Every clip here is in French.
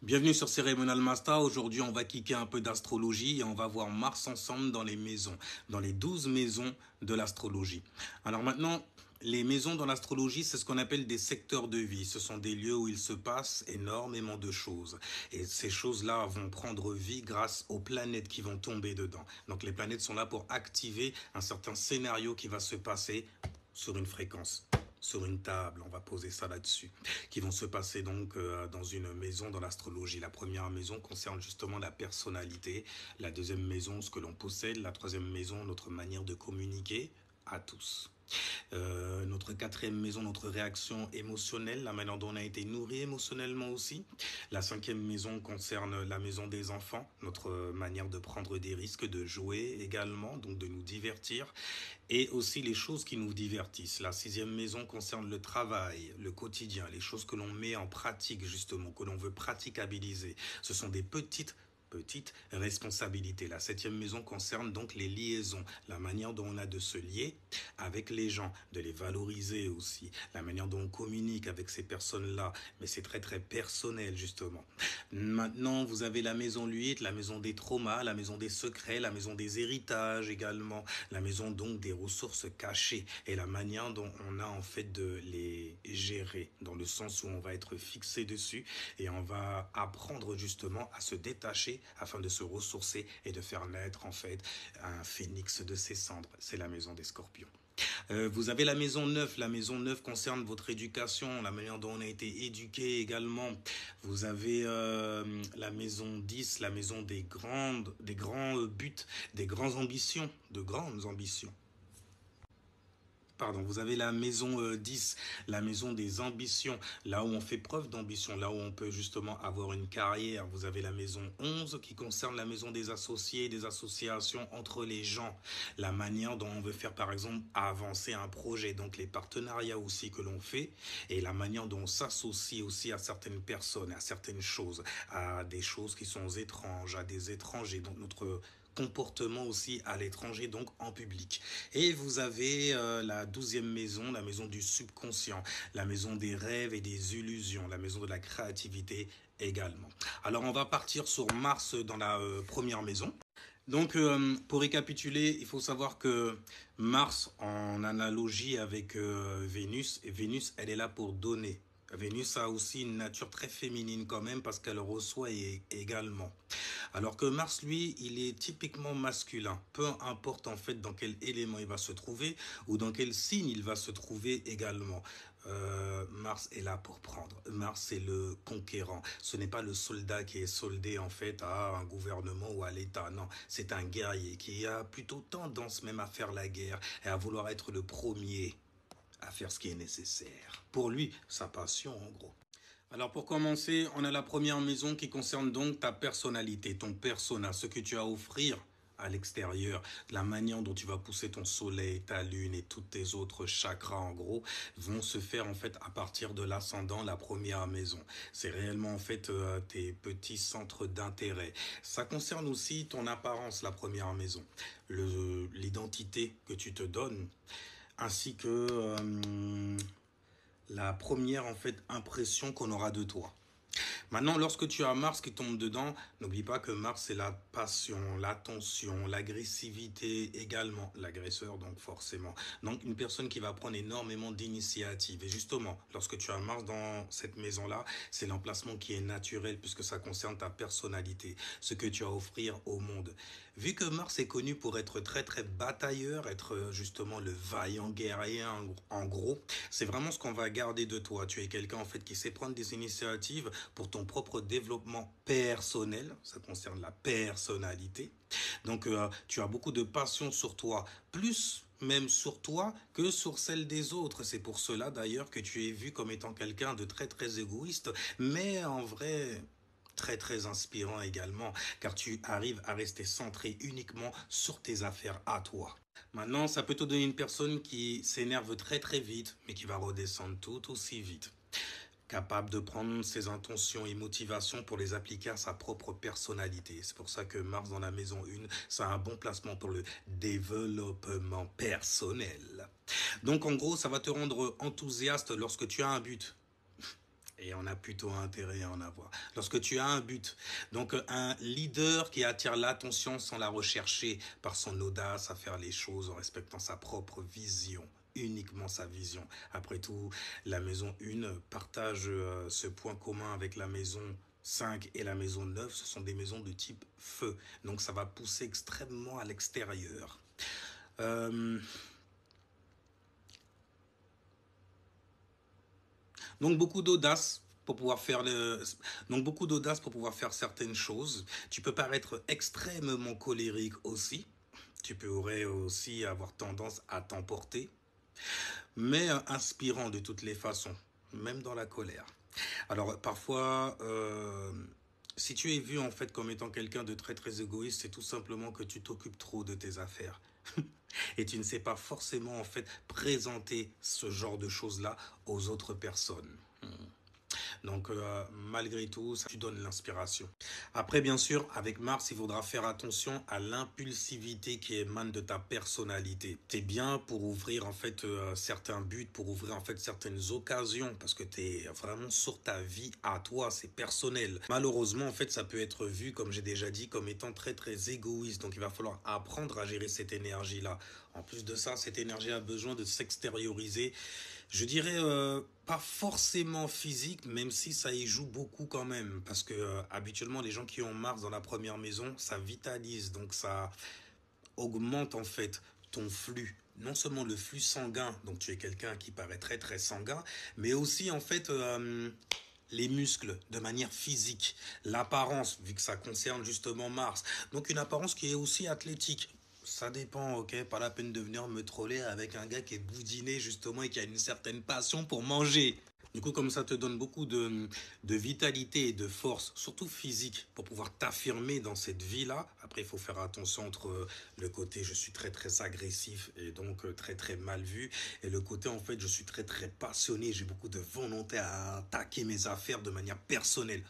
Bienvenue sur Cérémonial Master. Aujourd'hui, on va kicker un peu d'astrologie et on va voir Mars ensemble dans les maisons, dans les 12 maisons de l'astrologie. Alors maintenant, les maisons dans l'astrologie, c'est ce qu'on appelle des secteurs de vie. Ce sont des lieux où il se passe énormément de choses. Et ces choses-là vont prendre vie grâce aux planètes qui vont tomber dedans. Donc les planètes sont là pour activer un certain scénario qui va se passer sur une fréquence. Sur une table, on va poser ça là-dessus, qui vont se passer donc dans une maison dans l'astrologie. La première maison concerne justement la personnalité, la deuxième maison, ce que l'on possède, la troisième maison, notre manière de communiquer à tous. Notre quatrième maison, notre réaction émotionnelle, la manière dont on a été nourri émotionnellement aussi. La cinquième maison concerne la maison des enfants, notre manière de prendre des risques, de jouer également, donc de nous divertir, et aussi les choses qui nous divertissent. La sixième maison concerne le travail, le quotidien, les choses que l'on met en pratique justement, que l'on veut praticabiliser. Ce sont des petites responsabilité. La septième maison concerne donc les liaisons, la manière dont on a de se lier avec les gens, de les valoriser aussi, la manière dont on communique avec ces personnes-là, mais c'est très personnel justement. Maintenant, vous avez la maison 8, la maison des traumas, la maison des secrets, la maison des héritages également, la maison donc des ressources cachées et la manière dont on a en fait de les gérer, dans le sens où on va être fixé dessus et on va apprendre justement à se détacher afin de se ressourcer et de faire naître en fait un phénix de ses cendres. C'est la maison des scorpions. Vous avez la maison 9. La maison 9 concerne votre éducation, la manière dont on a été éduqué également. Vous avez la maison 10, la maison des grands buts, des grandes ambitions, de grandes ambitions. Pardon, vous avez la maison 10, la maison des ambitions, là où on fait preuve d'ambition, là où on peut justement avoir une carrière. Vous avez la maison 11 qui concerne la maison des associés, des associations entre les gens, la manière dont on veut faire par exemple avancer un projet, donc les partenariats aussi que l'on fait et la manière dont on s'associe aussi à certaines personnes, à certaines choses, à des choses qui sont étranges, à des étrangers, donc notre comportement aussi à l'étranger, donc en public. Et vous avez la 12e maison, la maison du subconscient, la maison des rêves et des illusions, la maison de la créativité également. Alors on va partir sur Mars dans la première maison. Donc pour récapituler, il faut savoir que Mars, en analogie avec Vénus, et Vénus elle est là pour donner. Vénus a aussi une nature très féminine quand même parce qu'elle reçoit également. Alors que Mars, lui, il est typiquement masculin. Peu importe en fait dans quel élément il va se trouver ou dans quel signe il va se trouver également. Mars est là pour prendre. Mars, c'est le conquérant. Ce n'est pas le soldat qui est soldé en fait à un gouvernement ou à l'État. Non, c'est un guerrier qui a plutôt tendance même à faire la guerre et à vouloir être le premier à faire ce qui est nécessaire. Pour lui, sa passion en gros. Alors pour commencer, on a la première maison qui concerne donc ta personnalité, ton persona, ce que tu as à offrir à l'extérieur, la manière dont tu vas pousser ton soleil, ta lune et tous tes autres chakras en gros vont se faire en fait à partir de l'ascendant, la première maison. C'est réellement en fait tes petits centres d'intérêt. Ça concerne aussi ton apparence, la première maison, l'identité que tu te donnes, ainsi que la première en fait impression qu'on aura de toi. Maintenant, lorsque tu as Mars qui tombe dedans, n'oublie pas que Mars c'est la passion, l'attention, l'agressivité également, l'agresseur donc forcément. Donc une personne qui va prendre énormément d'initiatives. Et justement, lorsque tu as Mars dans cette maison-là, c'est l'emplacement qui est naturel puisque ça concerne ta personnalité, ce que tu as à offrir au monde. Vu que Mars est connu pour être très batailleur, être justement le vaillant guerrier en gros, c'est vraiment ce qu'on va garder de toi. Tu es quelqu'un en fait qui sait prendre des initiatives pour ton propre développement personnel, ça concerne la personnalité. Donc tu as beaucoup de passion sur toi, plus même sur toi que sur celle des autres. C'est pour cela d'ailleurs que tu es vu comme étant quelqu'un de très égoïste, mais en vrai très inspirant également, car tu arrives à rester centré uniquement sur tes affaires à toi. Maintenant, ça peut te donner une personne qui s'énerve très vite, mais qui va redescendre tout aussi vite. Capable de prendre ses intentions et motivations pour les appliquer à sa propre personnalité. C'est pour ça que Mars dans la maison 1, ça a un bon placement pour le développement personnel. Donc en gros, ça va te rendre enthousiaste lorsque tu as un but. Et on a plutôt intérêt à en avoir. Lorsque tu as un but, donc un leader qui attire l'attention sans la rechercher par son audace à faire les choses en respectant sa propre vision, uniquement sa vision. Après tout, la maison 1 partage ce point commun avec la maison 5 et la maison 9, ce sont des maisons de type feu. Donc ça va pousser extrêmement à l'extérieur. Euh, Donc beaucoup d'audace pour pouvoir faire donc beaucoup d'audace pour pouvoir faire certaines choses. Tu peux paraître extrêmement colérique aussi. Tu pourrais aussi avoir tendance à t'emporter, mais inspirant de toutes les façons, même dans la colère. Alors parfois, si tu es vu en fait comme étant quelqu'un de très très égoïste, c'est tout simplement que tu t'occupes trop de tes affaires. Et tu ne sais pas forcément en fait présenter ce genre de choses-là aux autres personnes. Donc, malgré tout, ça tu donnes l'inspiration. Après, bien sûr, avec Mars, il faudra faire attention à l'impulsivité qui émane de ta personnalité. T'es bien pour ouvrir en fait certains buts, pour ouvrir en fait certaines occasions, parce que t'es vraiment sur ta vie à toi, c'est personnel. Malheureusement, en fait, ça peut être vu, comme j'ai déjà dit, comme étant très très égoïste. Donc, il va falloir apprendre à gérer cette énergie-là. En plus de ça, cette énergie a besoin de s'extérioriser. Je dirais pas forcément physique, même si ça y joue beaucoup quand même. Parce que habituellement, les gens qui ont Mars dans la première maison, ça vitalise. Donc ça augmente en fait ton flux. Non seulement le flux sanguin, donc tu es quelqu'un qui paraît très très sanguin, mais aussi en fait les muscles de manière physique, l'apparence, vu que ça concerne justement Mars. Donc une apparence qui est aussi athlétique. Ça dépend, ok? Pas la peine de venir me troller avec un gars qui est boudiné justement et qui a une certaine passion pour manger. Du coup, comme ça te donne beaucoup de vitalité et de force, surtout physique, pour pouvoir t'affirmer dans cette vie-là. Après, il faut faire attention entre le côté je suis très très agressif et donc très très mal vu, et le côté en fait je suis très très passionné, j'ai beaucoup de volonté à attaquer mes affaires de manière personnelle.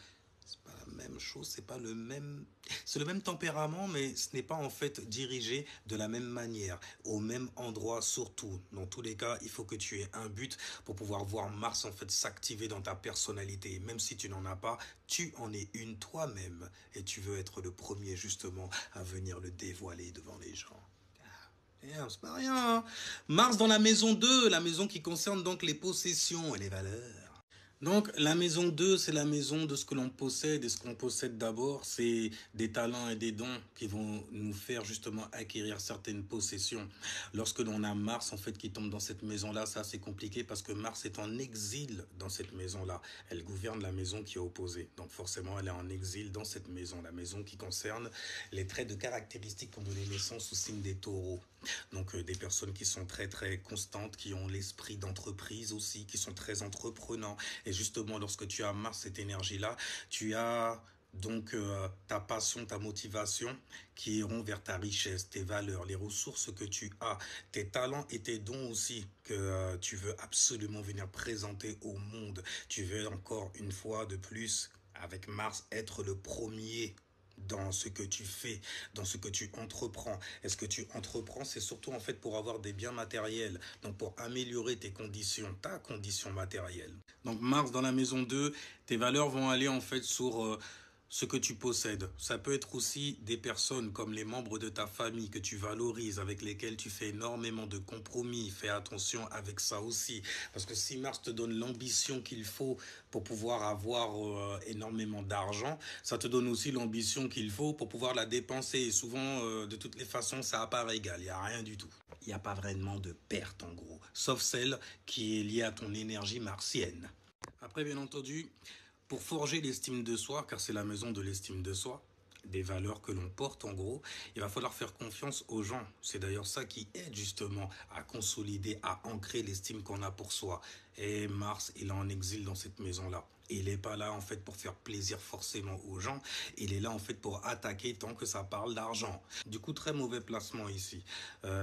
C'est pas la même chose, c'est le même tempérament, mais ce n'est pas en fait dirigé de la même manière, au même endroit surtout. Dans tous les cas, il faut que tu aies un but pour pouvoir voir Mars en fait s'activer dans ta personnalité. Même si tu n'en as pas, tu en es une toi-même et tu veux être le premier justement à venir le dévoiler devant les gens. C'est pas rien, hein. Mars dans la maison 2, la maison qui concerne donc les possessions et les valeurs. Donc, la maison 2, c'est la maison de ce que l'on possède. Et ce qu'on possède d'abord, c'est des talents et des dons qui vont nous faire justement acquérir certaines possessions. Lorsque l'on a Mars, en fait, qui tombe dans cette maison-là, ça, c'est compliqué parce que Mars est en exil dans cette maison-là. Elle gouverne la maison qui est opposée. Donc, forcément, elle est en exil dans cette maison. La maison qui concerne les traits de caractéristiques qui ont donné naissance au signe des taureaux. Donc des personnes qui sont très très constantes, qui ont l'esprit d'entreprise aussi, qui sont très entreprenants. Et justement, lorsque tu as Mars, cette énergie-là, tu as donc ta passion, ta motivation qui iront vers ta richesse, tes valeurs, les ressources que tu as, tes talents et tes dons aussi que tu veux absolument venir présenter au monde. Tu veux encore une fois de plus, avec Mars, être le premier dans ce que tu fais, dans ce que tu entreprends. Et ce que tu entreprends, c'est surtout en fait pour avoir des biens matériels, donc pour améliorer tes conditions, ta condition matérielle. Donc Mars dans la maison 2, tes valeurs vont aller en fait sur ce que tu possèdes. Ça peut être aussi des personnes comme les membres de ta famille que tu valorises, avec lesquels tu fais énormément de compromis. Fais attention avec ça aussi. Parce que si Mars te donne l'ambition qu'il faut pour pouvoir avoir énormément d'argent, ça te donne aussi l'ambition qu'il faut pour pouvoir la dépenser. Et souvent, de toutes les façons, ça à part égal. Il n'y a rien du tout. Il n'y a pas vraiment de perte en gros. Sauf celle qui est liée à ton énergie martienne. Après, bien entendu, pour forger l'estime de soi, car c'est la maison de l'estime de soi, des valeurs que l'on porte en gros, il va falloir faire confiance aux gens. C'est d'ailleurs ça qui aide justement à consolider, à ancrer l'estime qu'on a pour soi. Et Mars, il est en exil dans cette maison-là. Il n'est pas là en fait pour faire plaisir forcément aux gens, il est là en fait pour attaquer tant que ça parle d'argent. Du coup, très mauvais placement ici.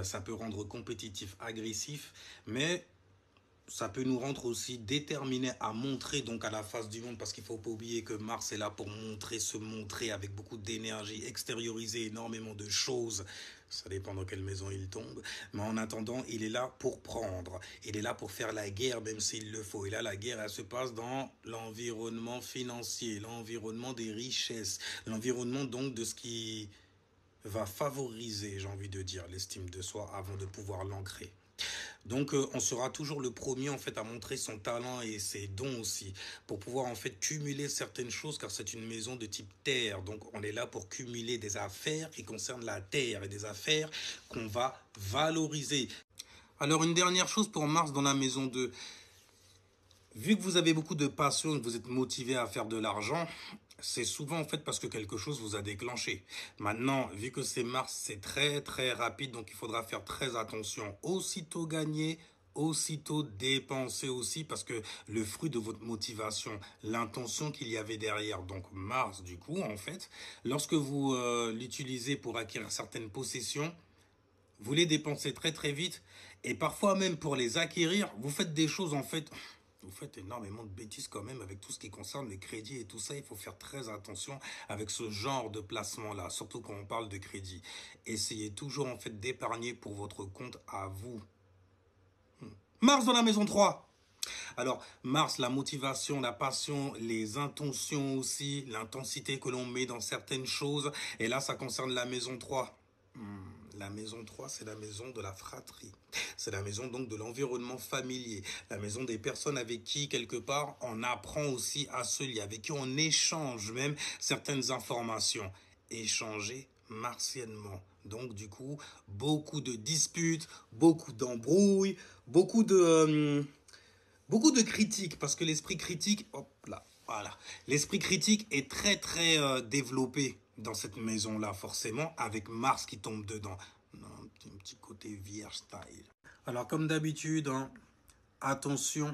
Ça peut rendre compétitif, agressif, mais ça peut nous rendre aussi déterminés à montrer donc à la face du monde, parce qu'il ne faut pas oublier que Mars est là pour montrer, se montrer avec beaucoup d'énergie, extérioriser énormément de choses. Ça dépend dans quelle maison il tombe. Mais en attendant, il est là pour prendre. Il est là pour faire la guerre, même s'il le faut. Et là, la guerre, elle se passe dans l'environnement financier, l'environnement des richesses, l'environnement donc de ce qui va favoriser, j'ai envie de dire, l'estime de soi avant de pouvoir l'ancrer. Donc, on sera toujours le premier en fait à montrer son talent et ses dons aussi, pour pouvoir en fait cumuler certaines choses, car c'est une maison de type terre. Donc, on est là pour cumuler des affaires qui concernent la terre et des affaires qu'on va valoriser. Alors, une dernière chose pour Mars dans la maison 2. Vu que vous avez beaucoup de passion et que vous êtes motivé à faire de l'argent, c'est souvent en fait parce que quelque chose vous a déclenché. Maintenant, vu que c'est Mars, c'est très très rapide, donc il faudra faire très attention. Aussitôt gagner, aussitôt dépenser aussi, parce que le fruit de votre motivation, l'intention qu'il y avait derrière, donc Mars du coup en fait, lorsque vous l'utilisez pour acquérir certaines possessions, vous les dépensez très très vite, et parfois même pour les acquérir, vous faites des choses en fait, vous faites énormément de bêtises quand même avec tout ce qui concerne les crédits et tout ça. Il faut faire très attention avec ce genre de placement-là, surtout quand on parle de crédit. Essayez toujours en fait d'épargner pour votre compte à vous. Mars dans la maison 3. Alors, Mars, la motivation, la passion, les intentions aussi, l'intensité que l'on met dans certaines choses. Et là, ça concerne la maison 3. La maison 3, c'est la maison de la fratrie. C'est la maison donc de l'environnement familier. La maison des personnes avec qui, quelque part, on apprend aussi à se lier, avec qui on échange même certaines informations. Échanger martiennement. Donc, du coup, beaucoup de disputes, beaucoup d'embrouilles, beaucoup de critiques, parce que l'esprit critique, hop là, voilà. L'esprit critique est très très développé dans cette maison-là, forcément, avec Mars qui tombe dedans. Non, un petit côté vierge style. Alors, comme d'habitude, hein, attention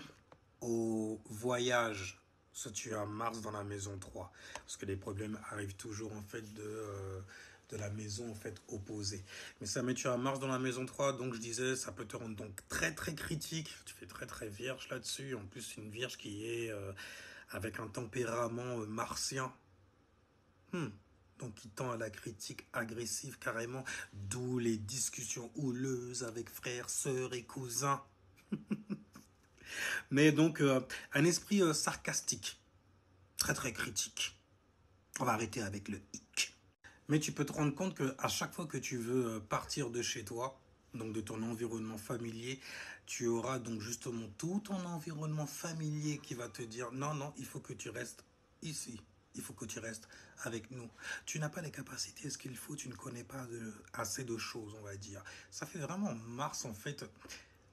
au voyage. Si tu as Mars dans la maison 3, parce que les problèmes arrivent toujours en fait de la maison en fait opposée. Mais ça met tu as Mars dans la maison 3, donc je disais, ça peut te rendre donc très très critique. Tu fais très très vierge là-dessus. En plus, une vierge qui est avec un tempérament martien. Donc qui tend à la critique agressive carrément, d'où les discussions houleuses avec frères, sœurs et cousins. Mais donc, un esprit sarcastique, très très critique. On va arrêter avec le hic. Mais tu peux te rendre compte qu'à chaque fois que tu veux partir de chez toi, donc de ton environnement familier, tu auras donc justement tout ton environnement familier qui va te dire non, non, il faut que tu restes ici. Il faut que tu restes avec nous. Tu n'as pas les capacités, ce qu'il faut, tu ne connais pas assez de choses, on va dire. Ça fait vraiment Mars en fait.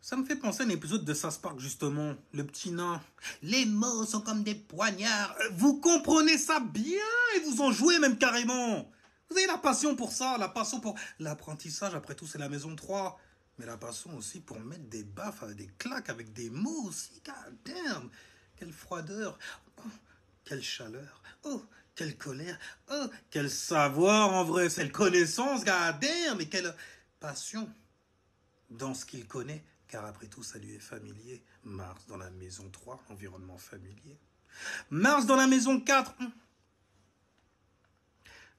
Ça me fait penser à un épisode de South Park, justement. Le petit nain. Les mots sont comme des poignards. Vous comprenez ça bien et vous en jouez même carrément. Vous avez la passion pour ça, la passion pour l'apprentissage. Après tout, c'est la maison 3. Mais la passion aussi pour mettre des baffes, des claques avec des mots aussi. God damn. Quelle froideur. Oh, quelle chaleur. Oh, quelle colère. Oh, quel savoir en vrai. Quelle connaissance. God damn. Mais quelle passion dans ce qu'il connaît, car après tout, ça lui est familier. Mars dans la maison 3, environnement familier. Mars dans la maison 4,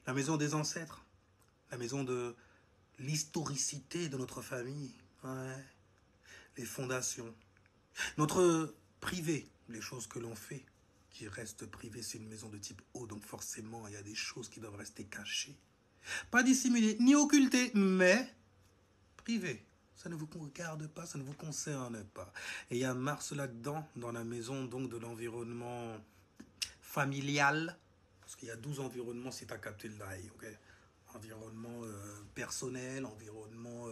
la maison des ancêtres, la maison de l'historicité de notre famille, ouais. Les fondations, notre privé, les choses que l'on fait, qui restent privées, c'est une maison de type O, donc forcément, il y a des choses qui doivent rester cachées. Pas dissimulées, ni occultées, mais privées. Ça ne vous regarde pas, ça ne vous concerne pas. Et il y a Mars là-dedans, dans la maison donc de l'environnement familial. Parce qu'il y a 12 environnements si tu as capté le live. Okay, environnement personnel, environnement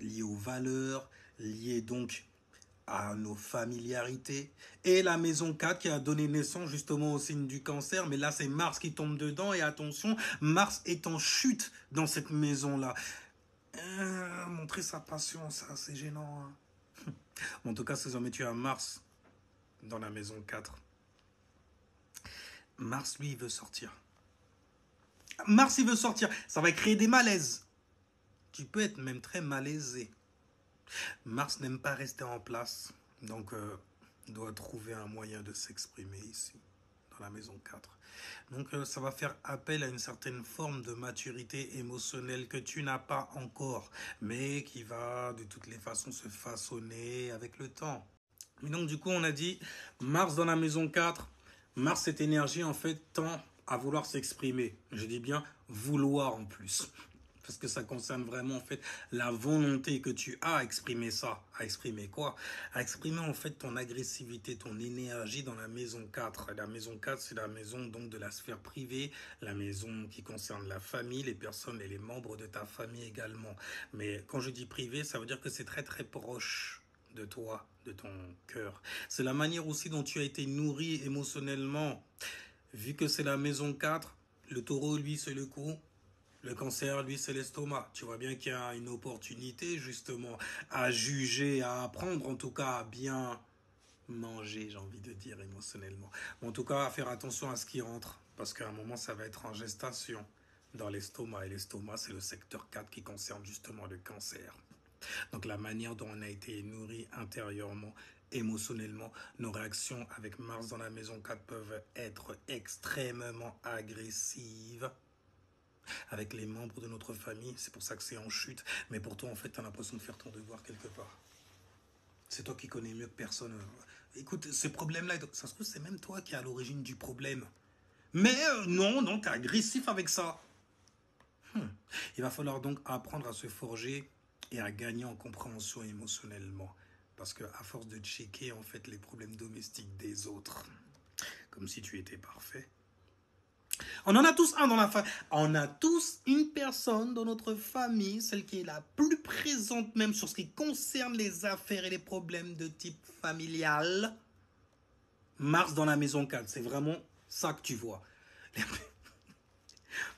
lié aux valeurs, lié donc à nos familiarités. Et la maison 4 qui a donné naissance justement au signe du cancer. Mais là, c'est Mars qui tombe dedans. Et attention, Mars est en chute dans cette maison-là. Montrer sa passion, ça, c'est gênant. Hein. En tout cas, si jamais tu as Mars dans la maison 4, Mars, lui, il veut sortir. Mars, il veut sortir. Ça va créer des malaises. Tu peux être même très malaisé. Mars n'aime pas rester en place. Donc, doit trouver un moyen de s'exprimer ici, dans la maison 4. Donc, ça va faire appel à une certaine forme de maturité émotionnelle que tu n'as pas encore, mais qui va de toutes les façons se façonner avec le temps. Et donc, du coup, on a dit, Mars dans la maison 4, Mars, cette énergie, en fait, tend à vouloir s'exprimer. Je dis bien vouloir en plus. Parce que ça concerne vraiment, en fait, la volonté que tu as à exprimer ça. À exprimer quoi? À exprimer, en fait, ton agressivité, ton énergie dans la maison 4. La maison 4, c'est la maison, donc, de la sphère privée, la maison qui concerne la famille, les personnes et les membres de ta famille également. Mais quand je dis privé, ça veut dire que c'est très, très proche de toi, de ton cœur. C'est la manière aussi dont tu as été nourri émotionnellement. Vu que c'est la maison 4, le taureau, lui, c'est le cou. Le cancer, lui, c'est l'estomac. Tu vois bien qu'il y a une opportunité, justement, à juger, à apprendre, en tout cas, à bien manger, j'ai envie de dire, émotionnellement. En tout cas, à faire attention à ce qui rentre. Parce qu'à un moment, ça va être en gestation dans l'estomac. Et l'estomac, c'est le secteur 4 qui concerne justement le cancer. Donc la manière dont on a été nourri intérieurement, émotionnellement, nos réactions avec Mars dans la maison 4 peuvent être extrêmement agressives avec les membres de notre famille. C'est pour ça que c'est en chute. Mais pour toi, en fait, tu as l'impression de faire ton devoir quelque part. C'est toi qui connais mieux que personne. Écoute, ces problèmes-là, ça se trouve, c'est même toi qui es à l'origine du problème. Mais non, tu es agressif avec ça. Il va falloir donc apprendre à se forger et à gagner en compréhension émotionnellement. Parce que à force de checker en fait les problèmes domestiques des autres, comme si tu étais parfait. On en a tous un dans la famille. On a tous une personne dans notre famille, celle qui est la plus présente même sur ce qui concerne les affaires et les problèmes de type familial. Mars dans la maison 4, c'est vraiment ça que tu vois.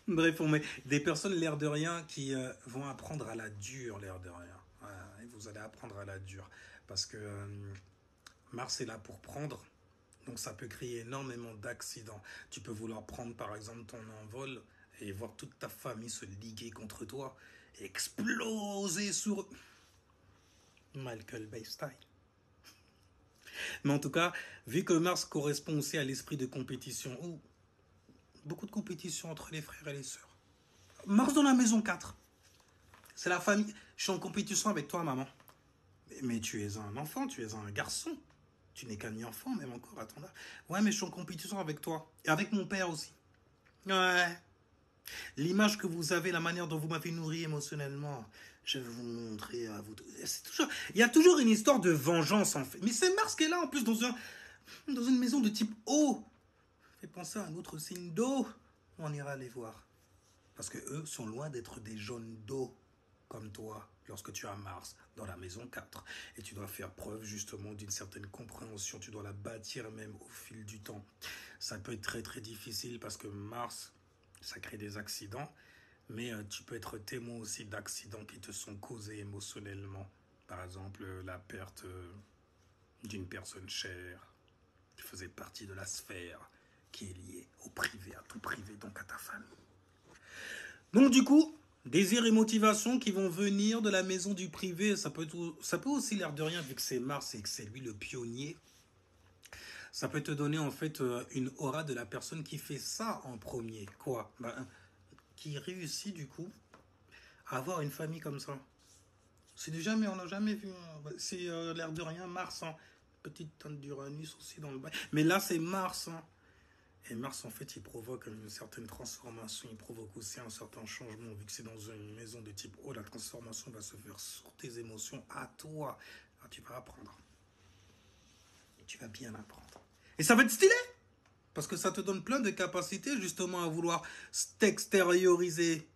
Bref, on met des personnes, l'air de rien, qui vont apprendre à la dure, l'air de rien. Voilà, et vous allez apprendre à la dure. Parce que Mars est là pour prendre. Donc ça peut créer énormément d'accidents. Tu peux vouloir prendre par exemple ton envol et voir toute ta famille se liguer contre toi et exploser sur Michael Bay style. Mais en tout cas, vu que Mars correspond aussi à l'esprit de compétition, ou beaucoup de compétition entre les frères et les sœurs. Mars dans la maison 4. C'est la famille. Je suis en compétition avec toi, maman. Mais tu es un enfant, tu es un garçon. Tu n'es qu'un enfant, même encore à ton âge. Ouais, mais je suis en compétition avec toi. Et avec mon père aussi. Ouais. L'image que vous avez, la manière dont vous m'avez nourri émotionnellement, je vais vous montrer à vous. Il y a toujours une histoire de vengeance, en fait. Mais c'est Mars qui est là, en plus, dans une maison de type O. Fait penser à un autre signe d'eau. On ira les voir. Parce que eux sont loin d'être des jaunes d'eau, comme toi, lorsque tu as Mars dans la maison 4. Et tu dois faire preuve justement d'une certaine compréhension. Tu dois la bâtir même au fil du temps. Ça peut être très très difficile parce que Mars, ça crée des accidents. Mais tu peux être témoin aussi d'accidents qui te sont causés émotionnellement. Par exemple, la perte d'une personne chère qui faisait partie de la sphère qui est liée au privé, à tout privé, donc à ta famille. Donc du coup, désir et motivation qui vont venir de la maison du privé, ça peut aussi l'air de rien vu que c'est Mars et que c'est lui le pionnier. Ça peut te donner en fait une aura de la personne qui fait ça en premier. Quoi? Qui réussit du coup à avoir une famille comme ça. On n'a jamais vu. C'est l'air de rien Mars. Hein. Petite teinte d'Uranus aussi dans le bas. Mais là c'est Mars. Hein. Et Mars, en fait, il provoque une certaine transformation, il provoque aussi un certain changement. Vu que c'est dans une maison de type O, la transformation va se faire sur tes émotions, à toi. Alors, tu vas apprendre. Et tu vas bien apprendre. Et ça va être stylé. Parce que ça te donne plein de capacités, justement, à vouloir t'extérioriser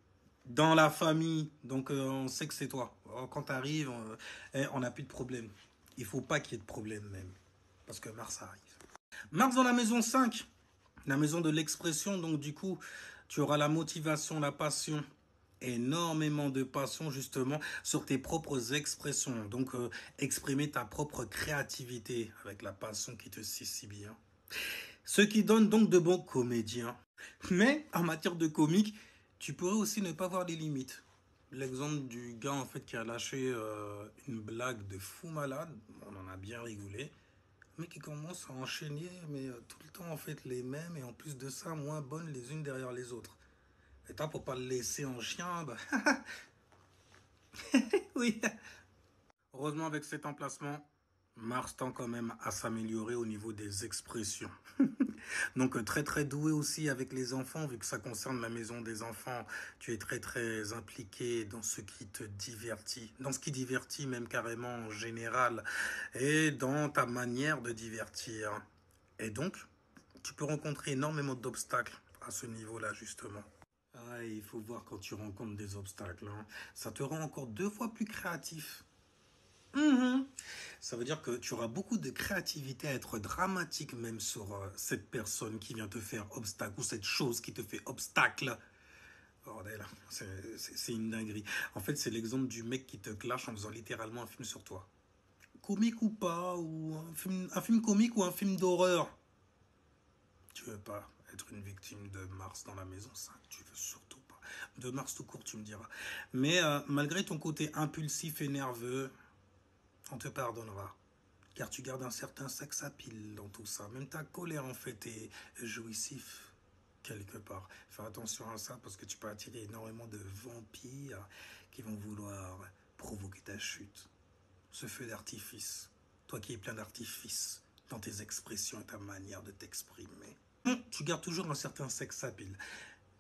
dans la famille. Donc, on sait que c'est toi. Alors, quand tu arrives, on n'a plus de problème. Il ne faut pas qu'il y ait de problème, même. Parce que Mars arrive. Mars dans la maison 5. La maison de l'expression, donc du coup, tu auras la motivation, la passion, énormément de passion justement sur tes propres expressions. Donc, exprimer ta propre créativité avec la passion qui te sait si bien. Ce qui donne donc de bons comédiens. Mais, en matière de comique, tu pourrais aussi ne pas voir les limites. l'exemple du gars en fait qui a lâché une blague de fou malade, on en a bien rigolé, mais qui commence à enchaîner, mais tout le temps en fait les mêmes, et en plus de ça, moins bonnes les unes derrière les autres. Et toi, pour pas le laisser en chien, bah, oui. Heureusement, avec cet emplacement, Mars tend quand même à s'améliorer au niveau des expressions. Donc très très doué aussi avec les enfants, vu que ça concerne la maison des enfants. Tu es très très impliqué dans ce qui te divertit, dans ce qui divertit même carrément en général, et dans ta manière de divertir. Et donc, tu peux rencontrer énormément d'obstacles à ce niveau-là justement. Ah, il faut voir quand tu rencontres des obstacles, hein. Ça te rend encore 2 fois plus créatif. Mhm. Ça veut dire que tu auras beaucoup de créativité à être dramatique même sur cette personne qui vient te faire obstacle ou cette chose qui te fait obstacle. Bordel, c'est une dinguerie. En fait, c'est l'exemple du mec qui te clash en faisant littéralement un film sur toi. Comique ou pas, ou un film comique ou un film d'horreur. Tu veux pas être une victime de Mars dans la maison 5, tu veux surtout pas. De Mars tout court, tu me diras. Mais malgré ton côté impulsif et nerveux, on te pardonnera. Car tu gardes un certain sex appeal dans tout ça. Même ta colère, en fait, est jouissif quelque part. Fais attention à ça parce que tu peux attirer énormément de vampires qui vont vouloir provoquer ta chute. Ce feu d'artifice, toi qui es plein d'artifice dans tes expressions et ta manière de t'exprimer. Tu gardes toujours un certain sex appeal.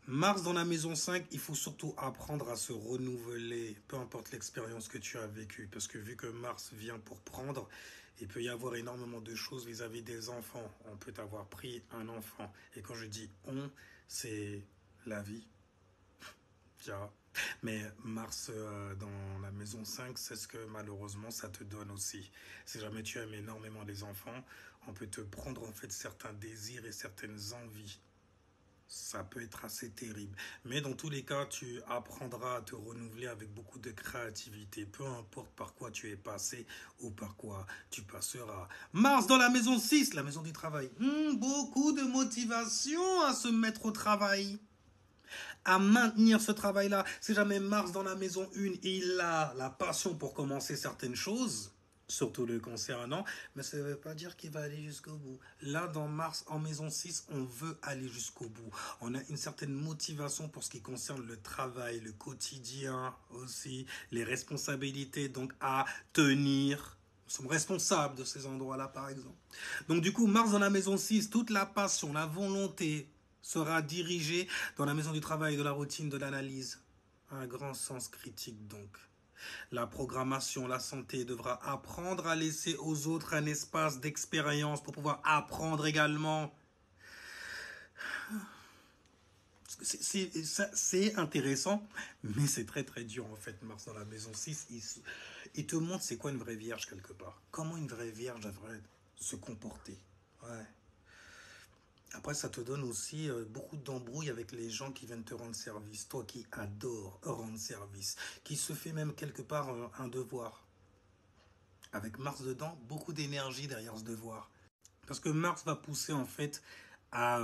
Mars dans la maison 5, il faut surtout apprendre à se renouveler, peu importe l'expérience que tu as vécue. Parce que vu que Mars vient pour prendre, il peut y avoir énormément de choses vis-à-vis des enfants. On peut avoir pris un enfant. Et quand je dis on, c'est la vie. Tiens. Mais Mars dans la maison 5, c'est ce que malheureusement ça te donne aussi. Si jamais tu aimes énormément les enfants, on peut te prendre en fait certains désirs et certaines envies. Ça peut être assez terrible. Mais dans tous les cas, tu apprendras à te renouveler avec beaucoup de créativité. Peu importe par quoi tu es passé ou par quoi tu passeras. Mars dans la maison 6, la maison du travail. Beaucoup de motivation à se mettre au travail. À maintenir ce travail-là. Si jamais Mars dans la maison 1, il a la passion pour commencer certaines choses, surtout le concernant, mais ça ne veut pas dire qu'il va aller jusqu'au bout. Là, dans Mars, en maison 6, on veut aller jusqu'au bout. On a une certaine motivation pour ce qui concerne le travail, le quotidien aussi, les responsabilités donc à tenir. Nous sommes responsables de ces endroits-là, par exemple. Donc du coup, Mars dans la maison 6, toute la passion, la volonté sera dirigée dans la maison du travail, de la routine, de l'analyse. Un grand sens critique donc. La programmation, la santé devra apprendre à laisser aux autres un espace d'expérience pour pouvoir apprendre également. C'est intéressant, mais c'est très très dur en fait. Mars dans la maison 6, il te montre c'est quoi une vraie vierge quelque part. Comment une vraie vierge devrait se comporter. Ouais. Après, ça te donne aussi beaucoup d'embrouilles avec les gens qui viennent te rendre service. Toi qui adores rendre service, qui se fait même quelque part un devoir. Avec Mars dedans, beaucoup d'énergie derrière ce devoir. Parce que Mars va pousser en fait à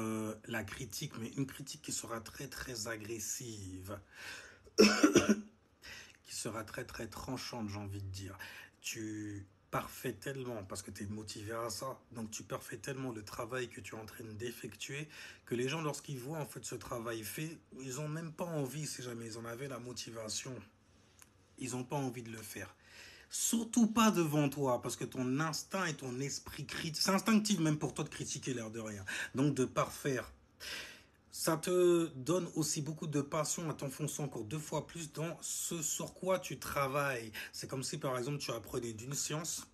la critique, mais une critique qui sera très très agressive, qui sera très très tranchante, j'ai envie de dire. Tu parfais tellement, parce que tu es motivé à ça, donc tu parfais tellement le travail que tu es en train d'effectuer, que les gens, lorsqu'ils voient en fait ce travail fait, ils n'ont même pas envie, si jamais ils en avaient la motivation, ils n'ont pas envie de le faire. Surtout pas devant toi, parce que ton instinct et ton esprit critique, c'est instinctif même pour toi de critiquer l'air de rien, donc de parfaire. Ça te donne aussi beaucoup de passion à t'enfoncer encore 2 fois plus dans ce sur quoi tu travailles. C'est comme si par exemple tu apprenais d'une science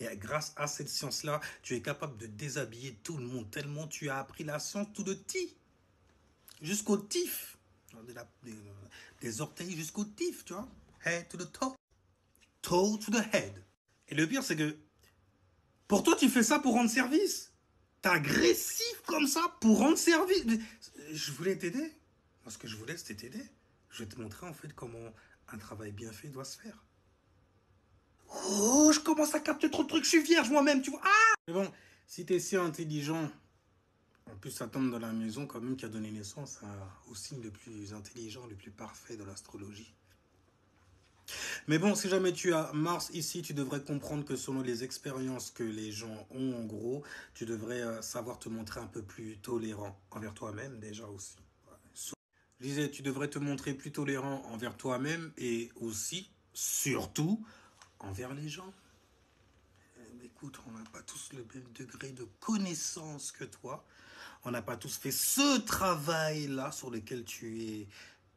et grâce à cette science-là, tu es capable de déshabiller tout le monde tellement tu as appris la science tout de ti jusqu'au tif. Des orteils jusqu'au tif, tu vois. Head to the toe, toe to the head. Et le pire, c'est que pour toi, tu fais ça pour rendre service. T'es agressif comme ça pour rendre service. Je voulais t'aider. Moi, ce que je voulais, c'était t'aider. Je vais te montrer en fait comment un travail bien fait doit se faire. Oh, je commence à capter trop de trucs. Je suis vierge moi-même, tu vois. Ah! Mais bon, si t'es si intelligent, en plus ça tombe dans la maison quand même qui a donné naissance au signe le plus intelligent, le plus parfait de l'astrologie. Mais bon, si jamais tu as Mars ici, tu devrais comprendre que selon les expériences que les gens ont, en gros, tu devrais savoir te montrer un peu plus tolérant envers toi-même déjà aussi. Je disais, tu devrais te montrer plus tolérant envers toi-même et aussi, surtout, envers les gens. Écoute, on n'a pas tous le même degré de connaissance que toi. On n'a pas tous fait ce travail-là sur lequel tu es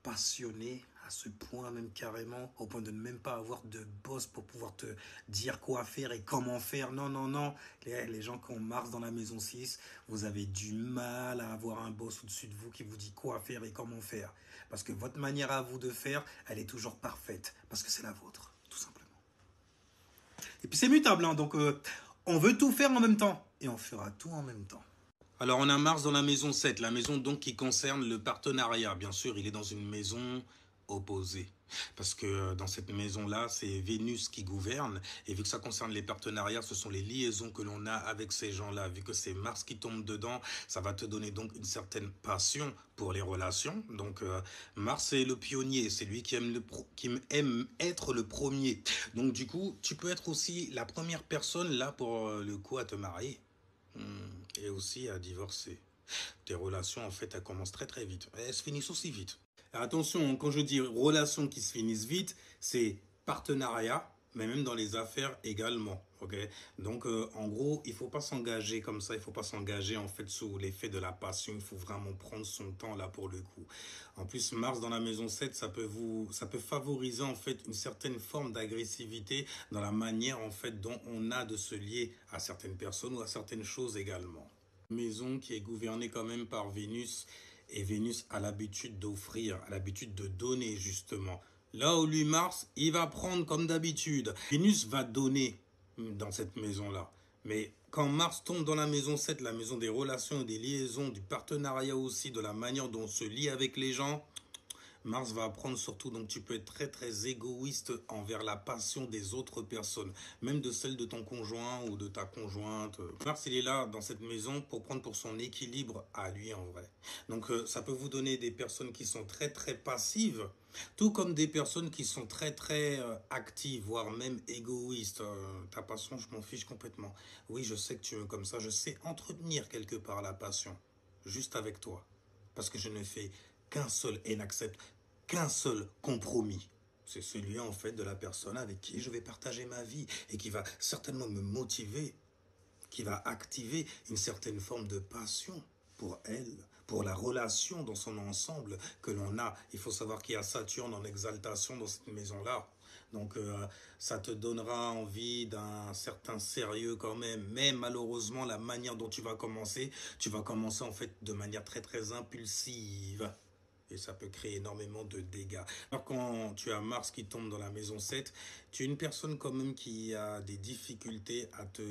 passionné à ce point même carrément, au point de ne même pas avoir de boss pour pouvoir te dire quoi faire et comment faire. Non, non, non. Les gens qui ont Mars dans la maison 6, vous avez du mal à avoir un boss au-dessus de vous qui vous dit quoi faire et comment faire. Parce que votre manière à vous de faire, elle est toujours parfaite. Parce que c'est la vôtre, tout simplement. Et puis c'est mutable, hein, donc on veut tout faire en même temps. Et on fera tout en même temps. Alors on a Mars dans la maison 7, la maison donc qui concerne le partenariat. Bien sûr, il est dans une maison opposée. Parce que dans cette maison-là, c'est Vénus qui gouverne. Et vu que ça concerne les partenariats, ce sont les liaisons que l'on a avec ces gens-là. Vu que c'est Mars qui tombe dedans, ça va te donner donc une certaine passion pour les relations. Donc Mars est le pionnier, c'est lui qui aime être le premier. Donc du coup, tu peux être aussi la première personne là pour le coup à te marier. Et aussi à divorcer. Tes relations, en fait, elles commencent très très vite. Elles se finissent aussi vite. Attention, quand je dis relations qui se finissent vite, c'est partenariat, mais même dans les affaires également. Okay. Donc, en gros, il ne faut pas s'engager comme ça. Il ne faut pas s'engager, en fait, sous l'effet de la passion. Il faut vraiment prendre son temps, là, pour le coup. En plus, Mars dans la maison 7, ça peut favoriser, en fait, une certaine forme d'agressivité dans la manière, en fait, dont on a de se lier à certaines personnes ou à certaines choses également. Maison qui est gouvernée quand même par Vénus, et Vénus a l'habitude d'offrir, a l'habitude de donner justement. Là où lui Mars, il va prendre comme d'habitude. Vénus va donner dans cette maison-là. Mais quand Mars tombe dans la maison 7, la maison des relations, des liaisons, du partenariat aussi, de la manière dont on se lie avec les gens, Mars va apprendre surtout, donc tu peux être très très égoïste envers la passion des autres personnes, même de celle de ton conjoint ou de ta conjointe. Mars, il est là dans cette maison pour prendre pour son équilibre à lui en vrai. Donc ça peut vous donner des personnes qui sont très très passives, tout comme des personnes qui sont très très actives, voire même égoïstes. Ta passion, je m'en fiche complètement. Oui, je sais que tu es comme ça, je sais entretenir quelque part la passion, juste avec toi. Parce que je ne fais qu'un seul et n'accepte qu'un seul compromis. C'est celui en fait de la personne avec qui je vais partager ma vie et qui va certainement me motiver, qui va activer une certaine forme de passion pour elle, pour la relation dans son ensemble que l'on a. Il faut savoir qu'il y a Saturne en exaltation dans cette maison-là. Donc ça te donnera envie d'un certain sérieux quand même. Mais malheureusement, la manière dont tu vas commencer en fait de manière très très impulsive. Et ça peut créer énormément de dégâts. Alors quand tu as Mars qui tombe dans la maison 7, tu es une personne quand même qui a des difficultés à te,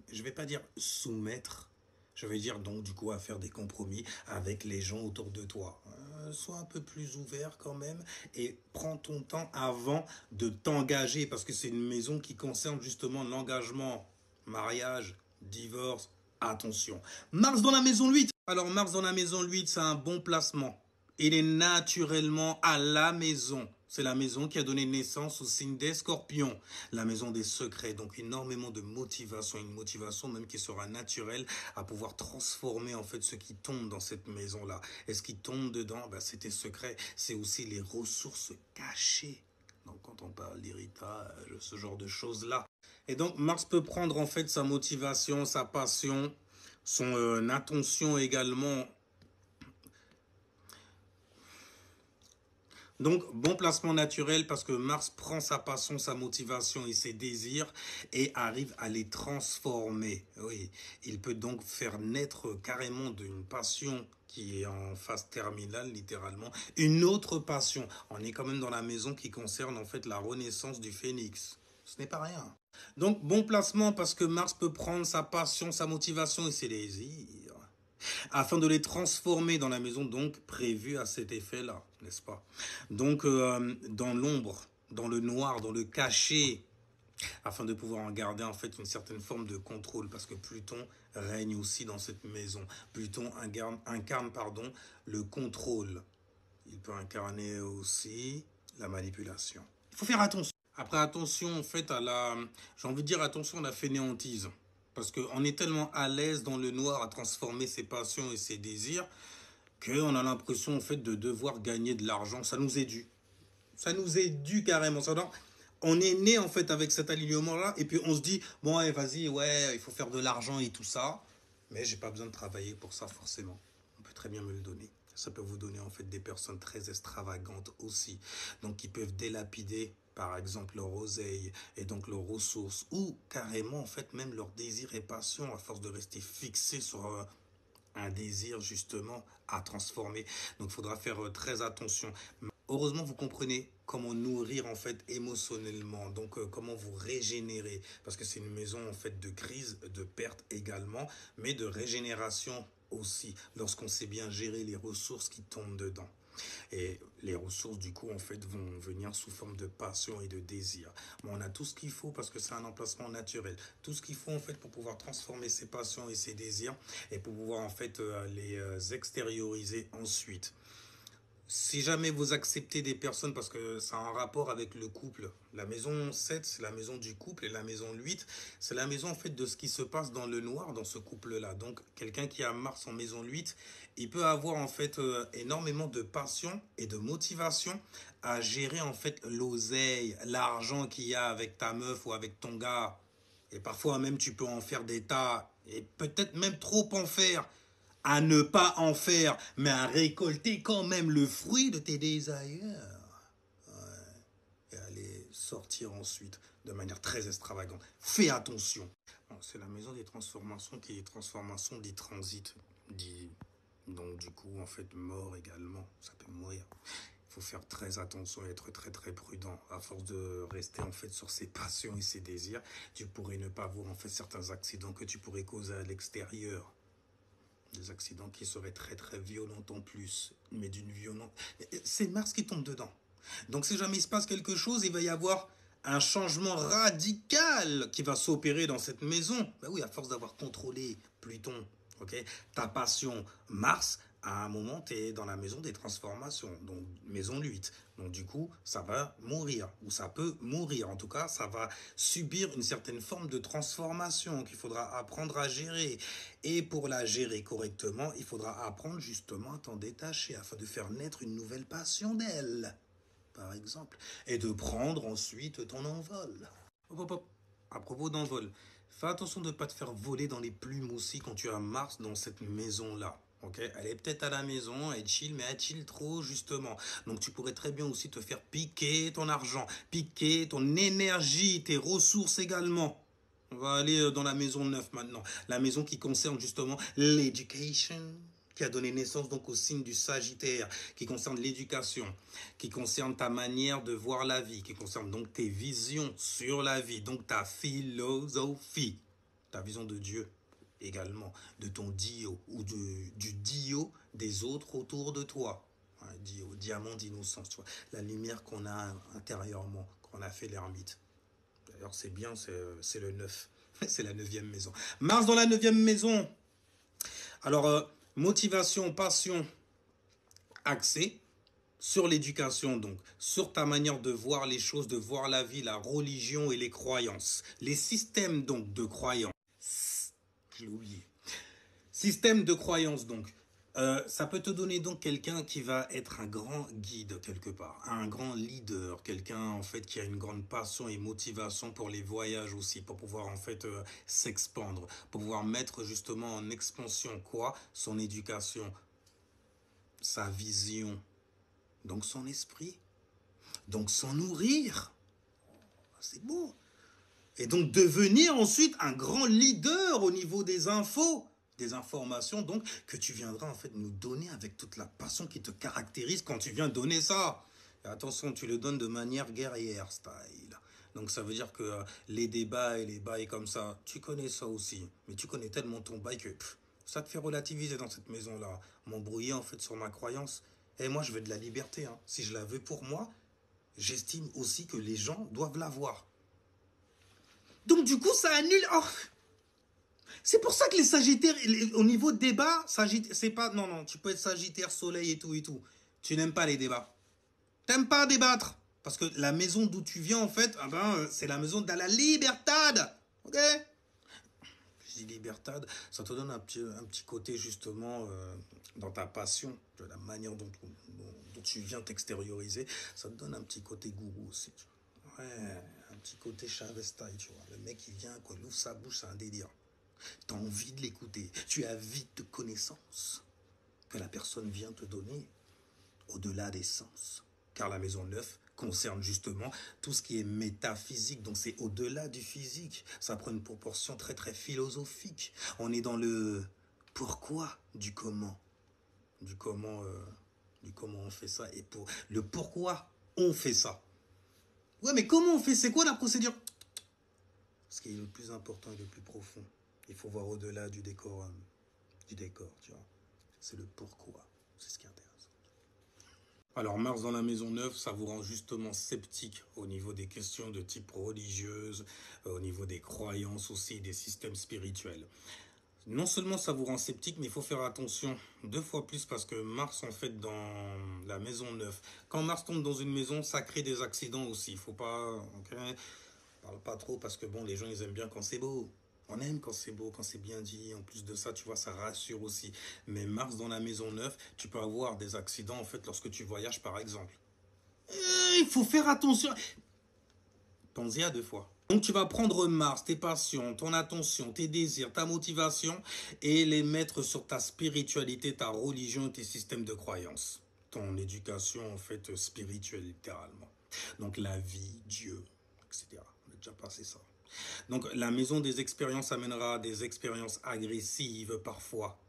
je ne vais pas dire soumettre, je vais dire donc du coup à faire des compromis avec les gens autour de toi. Sois un peu plus ouvert quand même et prends ton temps avant de t'engager parce que c'est une maison qui concerne justement l'engagement, mariage, divorce, attention. Mars dans la maison 8. Alors Mars dans la maison 8, c'est un bon placement. Il est naturellement à la maison. C'est la maison qui a donné naissance au signe des scorpions. La maison des secrets. Donc énormément de motivation. Une motivation même qui sera naturelle à pouvoir transformer en fait ce qui tombe dans cette maison-là. Et ce qui tombe dedans, c'est tes secrets. C'est aussi les ressources cachées. Donc quand on parle d'héritage, ce genre de choses-là. Et donc Mars peut prendre en fait sa motivation, sa passion, son attention également. Donc, bon placement naturel parce que Mars prend sa passion, sa motivation et ses désirs et arrive à les transformer. Oui, il peut donc faire naître carrément d'une passion qui est en phase terminale, littéralement, une autre passion. On est quand même dans la maison qui concerne en fait la renaissance du phénix. Ce n'est pas rien. Donc, bon placement parce que Mars peut prendre sa passion, sa motivation et ses désirs afin de les transformer dans la maison donc prévue à cet effet-là, n'est-ce pas? Donc dans l'ombre, dans le noir, dans le cachet, afin de pouvoir en garder en fait une certaine forme de contrôle, parce que Pluton règne aussi dans cette maison. Pluton incarne le contrôle. Il peut incarner aussi la manipulation. Il faut faire attention. Après, attention, en fait, j'ai envie de dire attention à la fainéantise. Parce qu'on est tellement à l'aise dans le noir à transformer ses passions et ses désirs qu'on a l'impression, en fait, de devoir gagner de l'argent. Ça nous est dû. Ça nous est dû carrément. On est né, en fait, avec cet alignement-là. Et puis, on se dit, bon, ouais, vas-y, ouais, il faut faire de l'argent et tout ça. Mais j'ai pas besoin de travailler pour ça, forcément. On peut très bien me le donner. Ça peut vous donner en fait des personnes très extravagantes aussi, donc qui peuvent délapider par exemple leur oseille et donc leurs ressources ou carrément en fait même leurs désirs et passions à force de rester fixés sur un désir justement à transformer. Donc il faudra faire très attention. Heureusement, vous comprenez comment nourrir en fait émotionnellement, donc comment vous régénérer, parce que c'est une maison en fait de crise, de perte également, mais de régénération aussi, lorsqu'on sait bien gérer les ressources qui tombent dedans. Et les ressources, du coup, en fait, vont venir sous forme de passion et de désir. Bon, on a tout ce qu'il faut parce que c'est un emplacement naturel. Tout ce qu'il faut, en fait, pour pouvoir transformer ses passions et ses désirs et pour pouvoir, en fait, les extérioriser ensuite. Si jamais vous acceptez des personnes, parce que ça a un rapport avec le couple, la maison 7, c'est la maison du couple, et la maison 8, c'est la maison en fait de ce qui se passe dans le noir dans ce couple-là. Donc quelqu'un qui a Mars en maison 8, il peut avoir en fait énormément de passion et de motivation à gérer en fait l'oseille, l'argent qu'il y a avec ta meuf ou avec ton gars. Et parfois même tu peux en faire des tas, et peut-être même trop en faire à ne pas en faire, mais à récolter quand même le fruit de tes désirs. Et à les sortir ensuite de manière très extravagante. Fais attention. Bon, c'est la maison des transformations qui est transformation dit transit. Dit, donc du coup, en fait, mort également. Ça peut mourir. Il faut faire très attention et être très très prudent. À force de rester en fait sur ses passions et ses désirs, tu pourrais ne pas voir en fait certains accidents que tu pourrais causer à l'extérieur. Des accidents qui seraient très très violents en plus, mais d'une violence. C'est Mars qui tombe dedans. Donc si jamais il se passe quelque chose, il va y avoir un changement radical qui va s'opérer dans cette maison. Ben oui, à force d'avoir contrôlé Pluton, ok, ta passion Mars, à un moment, tu es dans la maison des transformations, donc maison 8. Donc du coup, ça va mourir, ou ça peut mourir. En tout cas, ça va subir une certaine forme de transformation qu'il faudra apprendre à gérer. Et pour la gérer correctement, il faudra apprendre justement à t'en détacher afin de faire naître une nouvelle passion d'elle, par exemple, et de prendre ensuite ton envol. Hop, hop, hop. À propos d'envol, fais attention de ne pas te faire voler dans les plumes aussi quand tu as Mars dans cette maison-là. Ok, elle est peut-être à la maison, elle chill, mais elle chill trop justement. Donc tu pourrais très bien aussi te faire piquer ton argent, piquer ton énergie, tes ressources également. On va aller dans la maison 9 maintenant. La maison qui concerne justement l'éducation, qui a donné naissance donc au signe du Sagittaire, qui concerne l'éducation, qui concerne ta manière de voir la vie, qui concerne donc tes visions sur la vie, donc ta philosophie, ta vision de Dieu également, de ton Dio ou du Dio des autres autour de toi. Un Dio, diamant d'innocence, tu vois, la lumière qu'on a intérieurement, qu'on a fait l'ermite. D'ailleurs, c'est bien, c'est le 9. C'est la neuvième maison. Mars dans la neuvième maison. Alors, motivation, passion, axée sur l'éducation, donc, sur ta manière de voir les choses, de voir la vie, la religion et les croyances. Les systèmes, donc, de croyances. Je l'ai oublié. Système de croyances, donc. Ça peut te donner donc quelqu'un qui va être un grand guide quelque part, un grand leader, quelqu'un en fait qui a une grande passion et motivation pour les voyages aussi, pour pouvoir en fait s'expandre, pour pouvoir mettre justement en expansion quoi? Son éducation, sa vision, donc son esprit, donc s'en nourrir. C'est beau. Et donc devenir ensuite un grand leader au niveau des infos, des informations donc que tu viendras en fait nous donner avec toute la passion qui te caractérise quand tu viens donner ça. Et attention, tu le donnes de manière guerrière style. Donc ça veut dire que les débats et les bails comme ça, tu connais ça aussi. Mais tu connais tellement ton bail que ça te fait relativiser dans cette maison-là. M'embrouiller en fait sur ma croyance. Et moi je veux de la liberté. Hein. Si je la veux pour moi, j'estime aussi que les gens doivent l'avoir. Donc du coup, ça annule. Oh, c'est pour ça que les Sagittaires, au niveau débat, c'est pas. Non, tu peux être Sagittaire, Soleil et tout et tout. Tu n'aimes pas les débats. T'aimes pas débattre. Parce que la maison d'où tu viens, en fait, ah ben, c'est la maison de la libertad. Ok? Je dis libertad, ça te donne un petit côté, justement, dans ta passion, de la manière dont tu viens t'extérioriser. Ça te donne un petit côté gourou aussi. Tu vois. Ouais, un petit côté Chavez-taille, tu vois. Le mec, il vient, quand il ouvre sa bouche, c'est un délire. Tu as envie de l'écouter. Tu as vide de connaissances que la personne vient te donner au-delà des sens. Car la maison 9 concerne justement tout ce qui est métaphysique, donc c'est au-delà du physique. Ça prend une proportion très très philosophique. On est dans le pourquoi du comment. Du comment, on fait ça et pour le pourquoi on fait ça. Ouais, mais comment on fait? C'est quoi la procédure? Ce qui est le plus important et le plus profond. Il faut voir au-delà du décor, tu vois. C'est le pourquoi. C'est ce qui intéresse. Alors Mars dans la maison 9, ça vous rend justement sceptique au niveau des questions de type religieuse, au niveau des croyances aussi, des systèmes spirituels. Non seulement ça vous rend sceptique, mais il faut faire attention 2 fois plus parce que Mars, en fait, dans la maison 9, quand Mars tombe dans une maison, ça crée des accidents aussi. Il faut pas, okay, parle pas trop parce que bon, les gens, ils aiment bien quand c'est beau. On aime quand c'est beau, quand c'est bien dit. En plus de ça, tu vois, ça rassure aussi. Mais Mars dans la maison 9, tu peux avoir des accidents, en fait, lorsque tu voyages, par exemple. Il faut faire attention. Pense-y à 2 fois. Donc, tu vas prendre Mars, tes passions, ton attention, tes désirs, ta motivation et les mettre sur ta spiritualité, ta religion, tes systèmes de croyances. Ton éducation, en fait, spirituelle, littéralement. Donc, la vie, Dieu, etc. On a déjà passé ça. Donc, la maison des expériences amènera des expériences agressives parfois,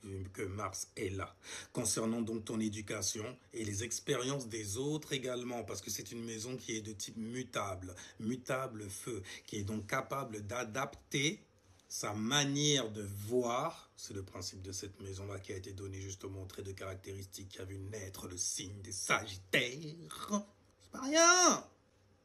vu que Mars est là. Concernant donc ton éducation et les expériences des autres également, parce que c'est une maison qui est de type mutable, mutable feu, qui est donc capable d'adapter sa manière de voir. C'est le principe de cette maison-là qui a été donné justement au trait de caractéristique qui a vu naître le signe des Sagittaires. C'est pas rien!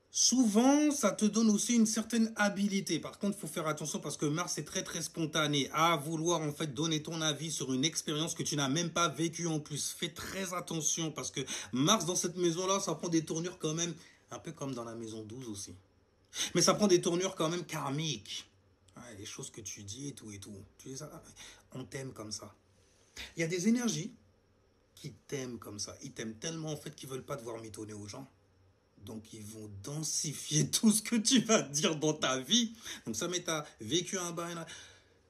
Souvent, ça te donne aussi une certaine habilité. Par contre, il faut faire attention parce que Mars est très très spontané à vouloir en fait donner ton avis sur une expérience que tu n'as même pas vécue en plus. Fais très attention parce que Mars dans cette maison-là, ça prend des tournures quand même, un peu comme dans la maison 12 aussi. Mais ça prend des tournures quand même karmiques. Ouais, les choses que tu dis et tout et tout. Tu dis ça, on t'aime comme ça. Il y a des énergies qui t'aiment comme ça. Ils t'aiment tellement en fait qu'ils veulent pas te voir mitonner aux gens. Donc, ils vont densifier tout ce que tu vas dire dans ta vie. Donc, ça met ta vécu un bain.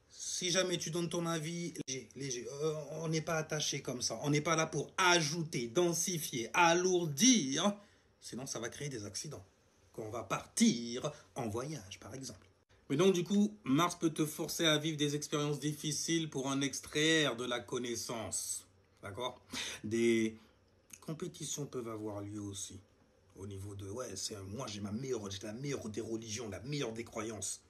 Si jamais tu donnes ton avis, léger, on n'est pas attaché comme ça. On n'est pas là pour ajouter, densifier, alourdir. Sinon, ça va créer des accidents. Quand on va partir en voyage, par exemple. Mais donc, du coup, Mars peut te forcer à vivre des expériences difficiles pour en extraire de la connaissance. D'accord? Des compétitions peuvent avoir lieu aussi. Au niveau de, ouais, moi j'ai la meilleure des religions, la meilleure des croyances.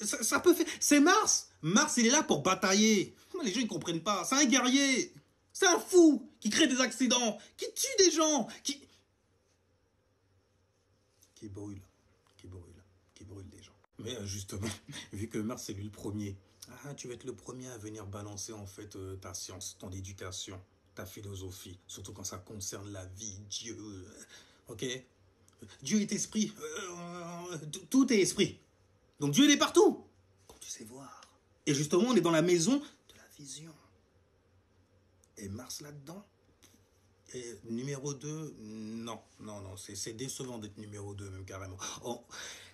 Ça peut faire. C'est Mars. Mars, il est là pour batailler. Les gens ne comprennent pas. C'est un guerrier. C'est un fou qui crée des accidents, qui tue des gens, qui brûle, qui brûle des gens. Mais justement, vu que Mars c'est lui le premier, tu vas être le premier à venir balancer en fait ta science, ton éducation, ta philosophie, surtout quand ça concerne la vie, Dieu. Ok? Dieu est esprit. Tout est esprit. Donc Dieu il est partout. Quand tu sais voir. Et justement, on est dans la maison de la vision. Et Mars là-dedans. Et numéro 2, non, c'est décevant d'être numéro 2 même carrément.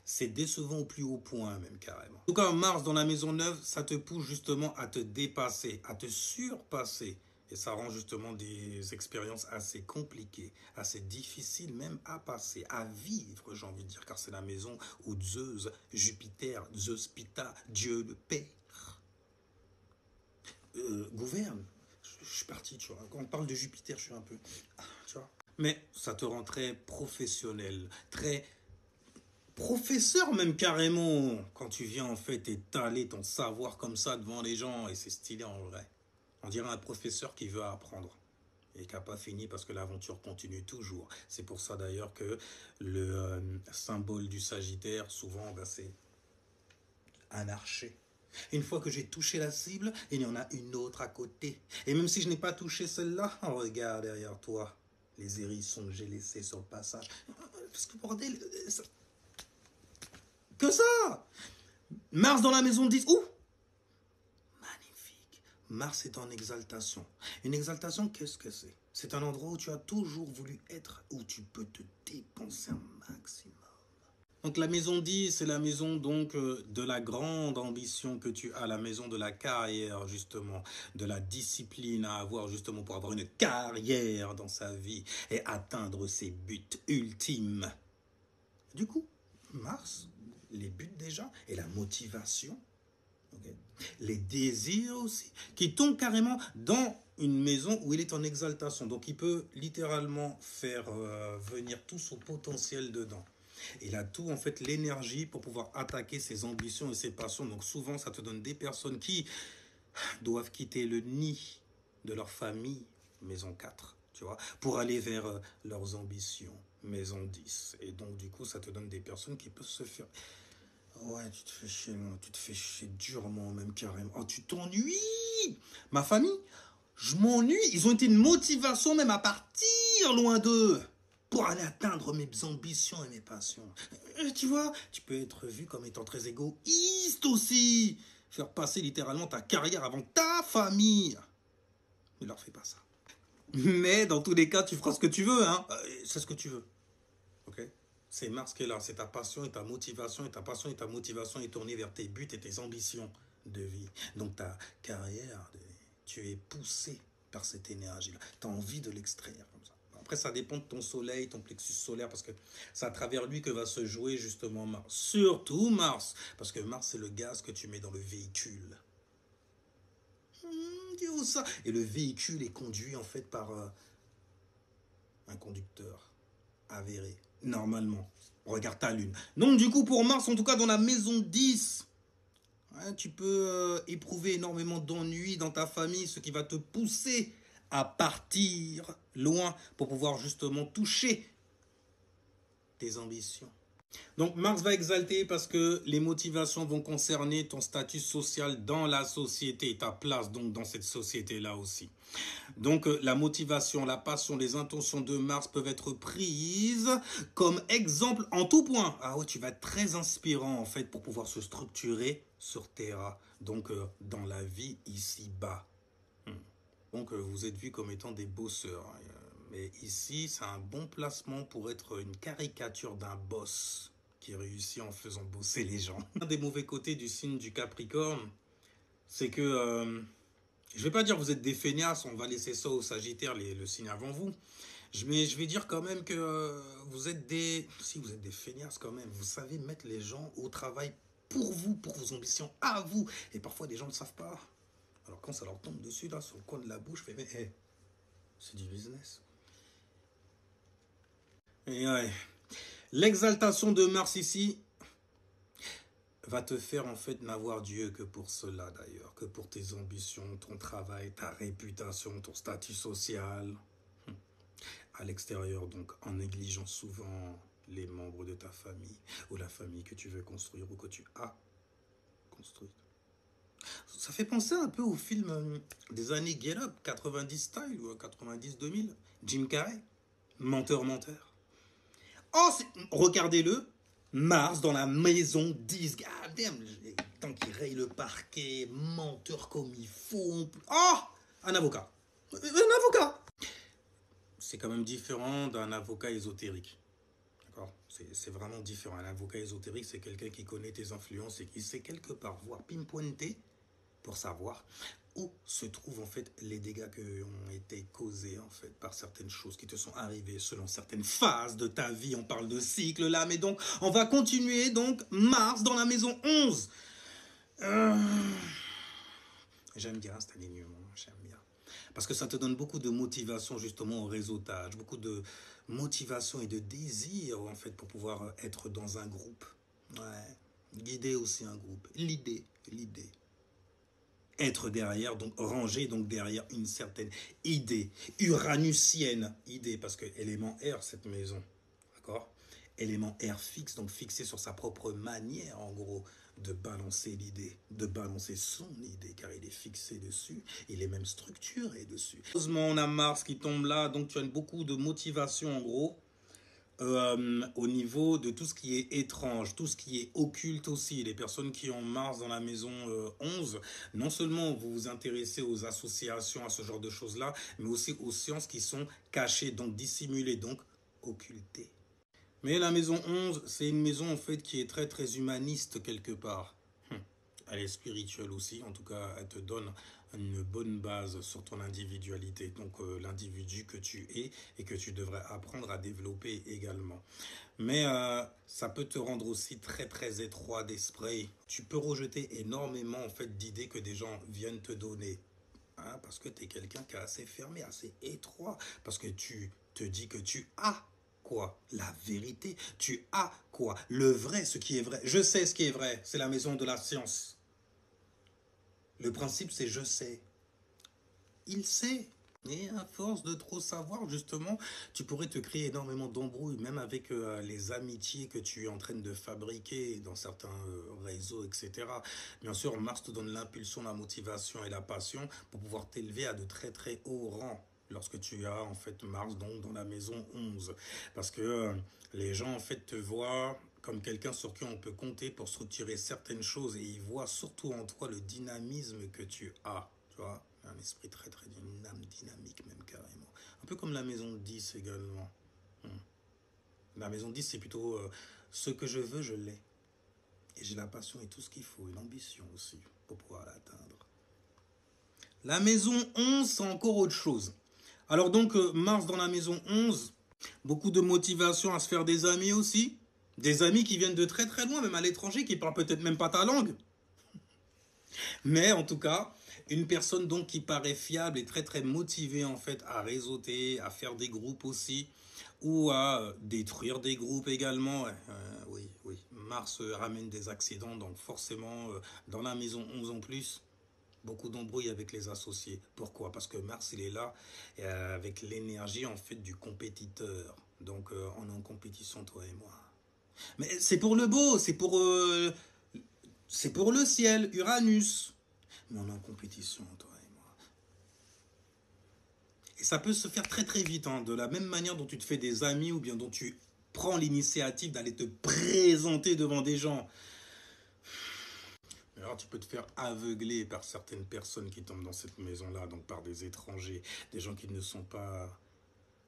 C'est décevant au plus haut point même carrément. En tout cas, Mars dans la maison 9, ça te pousse justement à te dépasser, à te surpasser. Et ça rend justement des expériences assez compliquées, assez difficiles même à passer, à vivre, j'ai envie de dire, car c'est la maison où Zeus, Jupiter, Zeus Pita, Dieu le Père, gouverne. Je suis parti, tu vois. Quand on parle de Jupiter, je suis un peu... Tu vois. Mais ça te rend très professionnel, très professeur même carrément, quand tu viens en fait étaler ton savoir comme ça devant les gens, et c'est stylé en vrai. On dirait un professeur qui veut apprendre et qui n'a pas fini parce que l'aventure continue toujours. C'est pour ça d'ailleurs que le symbole du Sagittaire, souvent, c'est un archer. Une fois que j'ai touché la cible, il y en a une autre à côté. Et même si je n'ai pas touché celle-là, regarde derrière toi. Les hérissons que j'ai laissés sur le passage. Parce que bordel, que ça! Mars dans la maison 10. Ouh! Magnifique. Mars est en exaltation. Une exaltation, qu'est-ce que c'est? C'est un endroit où tu as toujours voulu être, où tu peux te dépenser un maximum. Donc la maison 10, c'est la maison donc de la grande ambition que tu as, la maison de la carrière justement, de la discipline à avoir justement pour avoir une carrière dans sa vie et atteindre ses buts ultimes. Du coup, Mars, les buts déjà et la motivation, okay, les désirs aussi, qui tombent carrément dans une maison où il est en exaltation. Donc il peut littéralement faire venir tout son potentiel dedans. Il a tout, en fait, l'énergie pour pouvoir attaquer ses ambitions et ses passions. Donc souvent, ça te donne des personnes qui doivent quitter le nid de leur famille, maison 4, tu vois, pour aller vers leurs ambitions, maison 10. Et donc, du coup, ça te donne des personnes qui peuvent se faire... Ouais, tu te fais chier, tu te fais chier durement, même carrément. Oh, tu t'ennuies. Ma famille, je m'ennuie. Ils ont été une motivation même à partir loin d'eux, pour aller atteindre mes ambitions et mes passions. Tu vois, tu peux être vu comme étant très égoïste aussi. Faire passer littéralement ta carrière avant ta famille. Ne leur fais pas ça. Mais dans tous les cas, tu feras ce que tu veux, hein. C'est ce que tu veux. Ok? C'est Mars qui est là. C'est ta passion et ta motivation. Et ta passion et ta motivation est tournée vers tes buts et tes ambitions de vie. Donc ta carrière, tu es poussé par cette énergie-là. Tu as envie de l'extraire comme ça. Après, ça dépend de ton soleil, ton plexus solaire, parce que c'est à travers lui que va se jouer justement Mars. Surtout Mars, parce que Mars, c'est le gaz que tu mets dans le véhicule. Dis-vous ça. Et le véhicule est conduit en fait par un conducteur avéré, normalement. Regarde ta lune. Donc du coup, pour Mars, en tout cas dans la maison 10, hein, tu peux éprouver énormément d'ennuis dans ta famille, ce qui va te pousser à partir loin pour pouvoir justement toucher tes ambitions. Donc Mars va exalter parce que les motivations vont concerner ton statut social dans la société, ta place donc dans cette société-là aussi. Donc la motivation, la passion, les intentions de Mars peuvent être prises comme exemple en tout point. Ah ouais, tu vas être très inspirant en fait pour pouvoir se structurer sur Terra, donc dans la vie ici-bas. Donc vous êtes vus comme étant des bosseurs. Mais ici, c'est un bon placement pour être une caricature d'un boss qui réussit en faisant bosser les gens. Un des mauvais côtés du signe du Capricorne, c'est que, je vais pas dire vous êtes des feignasses, on va laisser ça au Sagittaire, le signe avant vous. Mais je vais dire quand même que vous êtes des... Si vous êtes des feignasses quand même, vous savez mettre les gens au travail pour vous, pour vos ambitions, à vous. Et parfois, les gens ne le savent pas. Alors quand ça leur tombe dessus, là, sur le coin de la bouche, je fais, mais hey, c'est du business. Et ouais, l'exaltation de Mars ici va te faire en fait n'avoir Dieu que pour cela d'ailleurs, que pour tes ambitions, ton travail, ta réputation, ton statut social. À l'extérieur, donc en négligeant souvent les membres de ta famille ou la famille que tu veux construire ou que tu as construite. Ça fait penser un peu au film des années Get Up, 90 style ou 90-2000, Jim Carrey, menteur, menteur. Oh, regardez-le, Mars dans la maison 10, goddamn, tant qu'il raye le parquet, menteur comme il faut. Oh, un avocat. Un avocat. C'est quand même différent d'un avocat ésotérique. D'accord? C'est vraiment différent. Un avocat ésotérique, c'est quelqu'un qui connaît tes influences et qui sait quelque part voir, pinpointer pour savoir où se trouvent en fait les dégâts qui ont été causés en fait par certaines choses qui te sont arrivées selon certaines phases de ta vie. On parle de cycle là, mais donc on va continuer. Donc Mars dans la maison 11. J'aime bien cet alignement, j'aime bien. Parce que ça te donne beaucoup de motivation justement au réseautage, beaucoup de motivation et de désir en fait pour pouvoir être dans un groupe. Ouais, guider aussi un groupe. L'idée. Être derrière, donc ranger donc derrière une certaine idée, uranusienne idée, parce que élément air, cette maison, d'accord? Élément air fixe, donc fixé sur sa propre manière, en gros, de balancer l'idée, de balancer son idée, car il est fixé dessus, il est même structuré dessus. Heureusement, on a Mars qui tombe là, donc tu as beaucoup de motivation en gros, au niveau de tout ce qui est étrange, tout ce qui est occulte aussi. Les personnes qui ont Mars dans la maison 11, non seulement vous vous intéressez aux associations, à ce genre de choses-là, mais aussi aux sciences qui sont cachées, donc dissimulées, donc occultées. Mais la maison 11, c'est une maison en fait qui est très très humaniste quelque part. Elle est spirituelle aussi, en tout cas elle te donne une bonne base sur ton individualité, donc l'individu que tu es et que tu devrais apprendre à développer également. Mais ça peut te rendre aussi très très étroit d'esprit. Tu peux rejeter énormément en fait d'idées que des gens viennent te donner. Hein, parce que tu es quelqu'un qui est assez fermé, assez étroit, parce que tu te dis que tu as quoi? La vérité. Tu as quoi? Le vrai, ce qui est vrai. Je sais ce qui est vrai, c'est la maison de la science. Le principe, c'est je sais. Il sait. Et à force de trop savoir, justement, tu pourrais te créer énormément d'embrouilles, même avec les amitiés que tu es en train de fabriquer dans certains réseaux, etc. Bien sûr, Mars te donne l'impulsion, la motivation et la passion pour pouvoir t'élever à de très très hauts rangs lorsque tu as en fait Mars donc dans la maison 11. Parce que les gens en fait te voient comme quelqu'un sur qui on peut compter pour structurer certaines choses et ils voient surtout en toi le dynamisme que tu as, tu vois, un esprit très très une âme dynamique même carrément. Un peu comme la maison 10 également. La maison 10 c'est plutôt ce que je veux, je l'ai. Et j'ai la passion et tout ce qu'il faut, et l'ambition aussi pour pouvoir l'atteindre. La maison 11 c'est encore autre chose. Alors donc Mars dans la maison 11, beaucoup de motivation à se faire des amis aussi. Des amis qui viennent de très très loin, même à l'étranger, qui parlent peut-être même pas ta langue. Mais en tout cas, une personne donc qui paraît fiable et très très motivée en fait à réseauter, à faire des groupes aussi, ou à détruire des groupes également. Oui, oui. Mars ramène des accidents, donc forcément dans la maison 11 en plus, beaucoup d'embrouilles avec les associés. Pourquoi? Parce que Mars, il est là avec l'énergie en fait du compétiteur. Donc on est en compétition, toi et moi. Mais c'est pour le beau, c'est pour le ciel, Uranus. Mais on est en compétition, toi et moi. Et ça peut se faire très très vite, hein, de la même manière dont tu te fais des amis ou bien dont tu prends l'initiative d'aller te présenter devant des gens. Alors tu peux te faire aveugler par certaines personnes qui tombent dans cette maison-là, donc par des étrangers, des gens qui ne sont pas,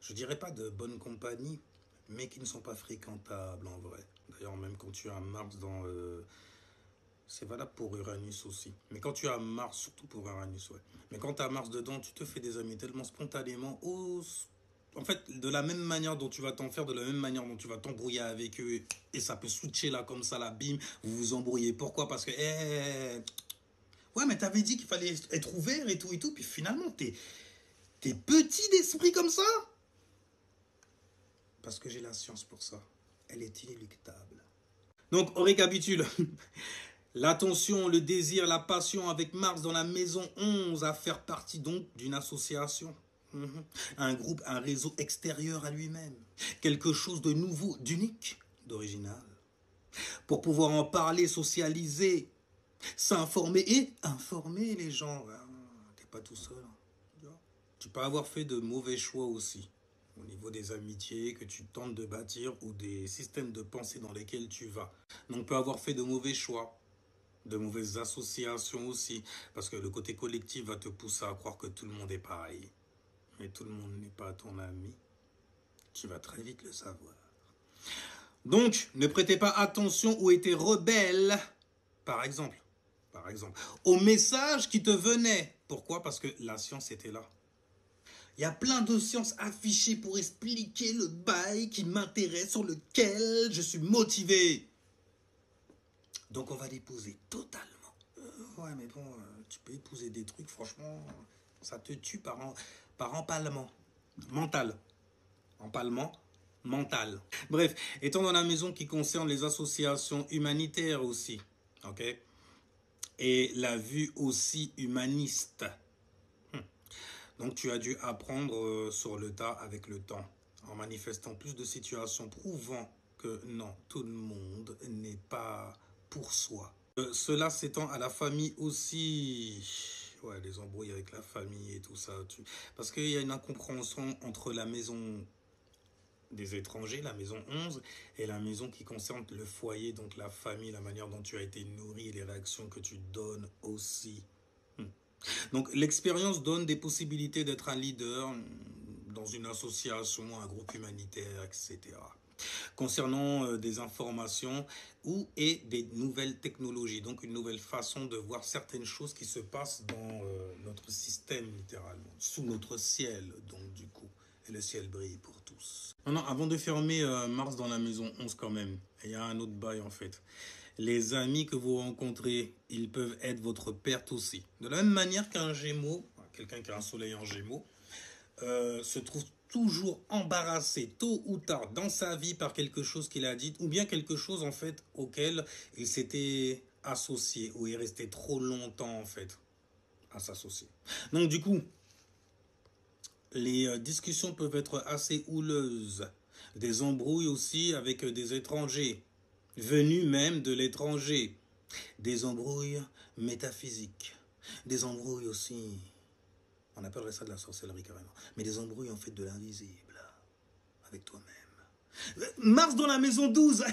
je dirais pas de bonne compagnie, mais qui ne sont pas fréquentables en vrai. D'ailleurs, même quand tu as Mars dans... c'est valable pour Uranus aussi. Mais quand tu as Mars, surtout pour Uranus, ouais. Mais quand tu as Mars dedans, tu te fais des amis tellement spontanément. En fait, de la même manière dont tu vas t'en faire, de la même manière dont tu vas t'embrouiller avec eux. Et ça peut switcher là, comme ça, là, bim, vous vous embrouillez. Pourquoi? Parce que... ouais, mais t'avais dit qu'il fallait être ouvert et tout. Puis finalement, t'es petit d'esprit comme ça. Parce que j'ai la science pour ça. Elle est inéluctable. Donc, on récapitule. L'attention, le désir, la passion avec Mars dans la maison 11 à faire partie donc d'une association. Un groupe, un réseau extérieur à lui-même. Quelque chose de nouveau, d'unique, d'original. Pour pouvoir en parler, socialiser, s'informer et informer les gens. T'es pas tout seul. Tu peux avoir fait de mauvais choix aussi. Au niveau des amitiés que tu tentes de bâtir ou des systèmes de pensée dans lesquels tu vas. Donc, tu peux avoir fait de mauvais choix. De mauvaises associations aussi, parce que le côté collectif va te pousser à croire que tout le monde est pareil. Mais tout le monde n'est pas ton ami. Tu vas très vite le savoir. Donc, ne prêtez pas attention ou étaient rebelles, par exemple, aux messages qui te venaient. Pourquoi? Parce que la science était là. Il y a plein de sciences affichées pour expliquer le bail qui m'intéresse, sur lequel je suis motivé. Donc on va l'épouser totalement. Ouais, mais bon, tu peux épouser des trucs, franchement, ça te tue par empalement. Mental. Empalement, mental. Bref, étant dans la maison qui concerne les associations humanitaires aussi, ok? Et la vue aussi humaniste. Donc tu as dû apprendre sur le tas avec le temps, en manifestant plus de situations prouvant que non, tout le monde n'est pas pour soi. Cela s'étend à la famille aussi. Ouais, les embrouilles avec la famille et tout ça. Parce qu'il y a une incompréhension entre la maison des étrangers, la maison 11, et la maison qui concerne le foyer, donc la famille, la manière dont tu as été nourri et les réactions que tu donnes aussi. Hmm. Donc l'expérience donne des possibilités d'être un leader dans une association, un groupe humanitaire, etc. Concernant des informations ou et des nouvelles technologies, donc une nouvelle façon de voir certaines choses qui se passent dans notre système littéralement, sous notre ciel donc du coup, et le ciel brille pour tous. Non, non, avant de fermer Mars dans la maison 11 quand même, il y a un autre bail en fait. Les amis que vous rencontrez, ils peuvent être votre perte aussi. De la même manière qu'un Gémeaux, quelqu'un qui a un soleil en Gémeaux, se trouve toujours embarrassé tôt ou tard dans sa vie par quelque chose qu'il a dit ou bien quelque chose en fait auquel il s'était associé ou est resté trop longtemps en fait à s'associer. Donc du coup, les discussions peuvent être assez houleuses, des embrouilles aussi avec des étrangers, venus même de l'étranger, des embrouilles métaphysiques, des embrouilles aussi. On appellerait ça de la sorcellerie carrément. Mais des embrouilles en fait de l'invisible. Avec toi-même. Mars dans la maison 12.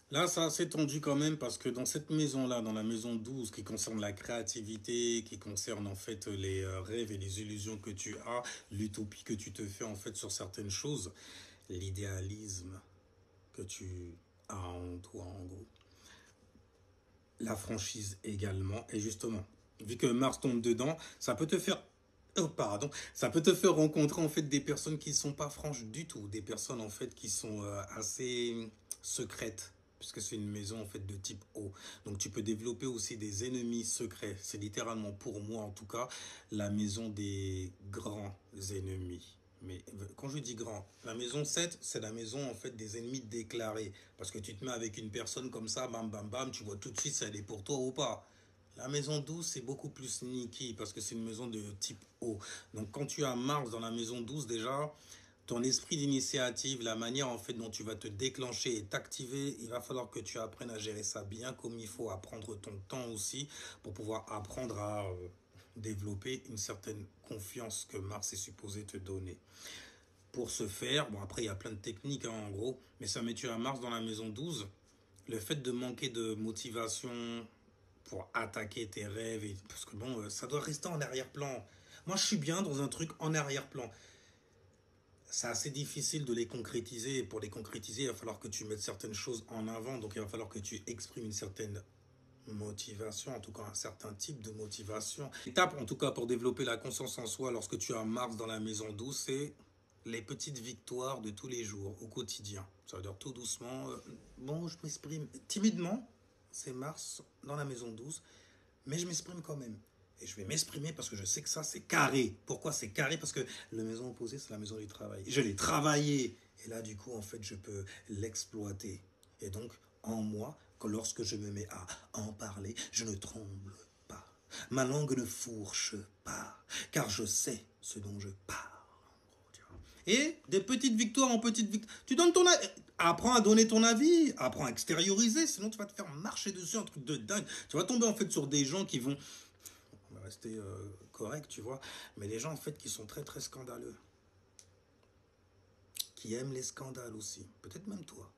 Là, ça s'est tendu quand même parce que dans cette maison-là, dans la maison 12, qui concerne la créativité, qui concerne en fait les rêves et les illusions que tu as, l'utopie que tu te fais en fait sur certaines choses, l'idéalisme que tu as en toi en gros, la franchise également. Et justement, vu que Mars tombe dedans, ça peut te faire ça peut te faire rencontrer en fait des personnes qui ne sont pas franches du tout, des personnes en fait qui sont assez secrètes, puisque c'est une maison en fait de type O. Donc tu peux développer aussi des ennemis secrets. C'est littéralement pour moi en tout cas la maison des grands ennemis. Mais quand je dis grand, la maison 7, c'est la maison en fait des ennemis déclarés. Parce que tu te mets avec une personne comme ça, bam bam bam, tu vois tout de suite si elle est pour toi ou pas. La maison 12, c'est beaucoup plus sneaky parce que c'est une maison de type O. Donc quand tu as Mars dans la maison 12, déjà, ton esprit d'initiative, la manière en fait dont tu vas te déclencher et t'activer, il va falloir que tu apprennes à gérer ça bien comme il faut, à prendre ton temps aussi pour pouvoir apprendre à développer une certaine confiance que Mars est supposé te donner. Pour ce faire, bon après il y a plein de techniques hein, en gros, mais ça met tu as Mars dans la maison 12, le fait de manquer de motivation pour attaquer tes rêves, parce que bon, ça doit rester en arrière-plan. Moi je suis bien dans un truc en arrière-plan. C'est assez difficile de les concrétiser. Et pour les concrétiser, il va falloir que tu mettes certaines choses en avant. Donc il va falloir que tu exprimes une certaine motivation, en tout cas un certain type de motivation. L'étape, en tout cas, pour développer la conscience en soi lorsque tu as Mars dans la maison 12, c'est les petites victoires de tous les jours, au quotidien. Ça veut dire tout doucement. Bon, je m'exprime timidement, c'est Mars dans la maison 12, mais je m'exprime quand même. Et je vais m'exprimer parce que je sais que ça, c'est carré. Pourquoi c'est carré? Parce que la maison opposée, c'est la maison du travail. Je l'ai travaillé. Et là, du coup, en fait, je peux l'exploiter. Et donc, en moi, que lorsque je me mets à en parler, je ne tremble pas. Ma langue ne fourche pas. Car je sais ce dont je parle. Et des petites victoires en petites victoires. Tu donnes ton avis. Apprends à donner ton avis. Apprends à extérioriser. Sinon, tu vas te faire marcher dessus, un truc de dingue. Tu vas tomber, en fait, sur des gens qui vont... On va rester correct, tu vois. Mais les gens, en fait, qui sont très, très scandaleux. Qui aiment les scandales aussi. Peut-être même toi.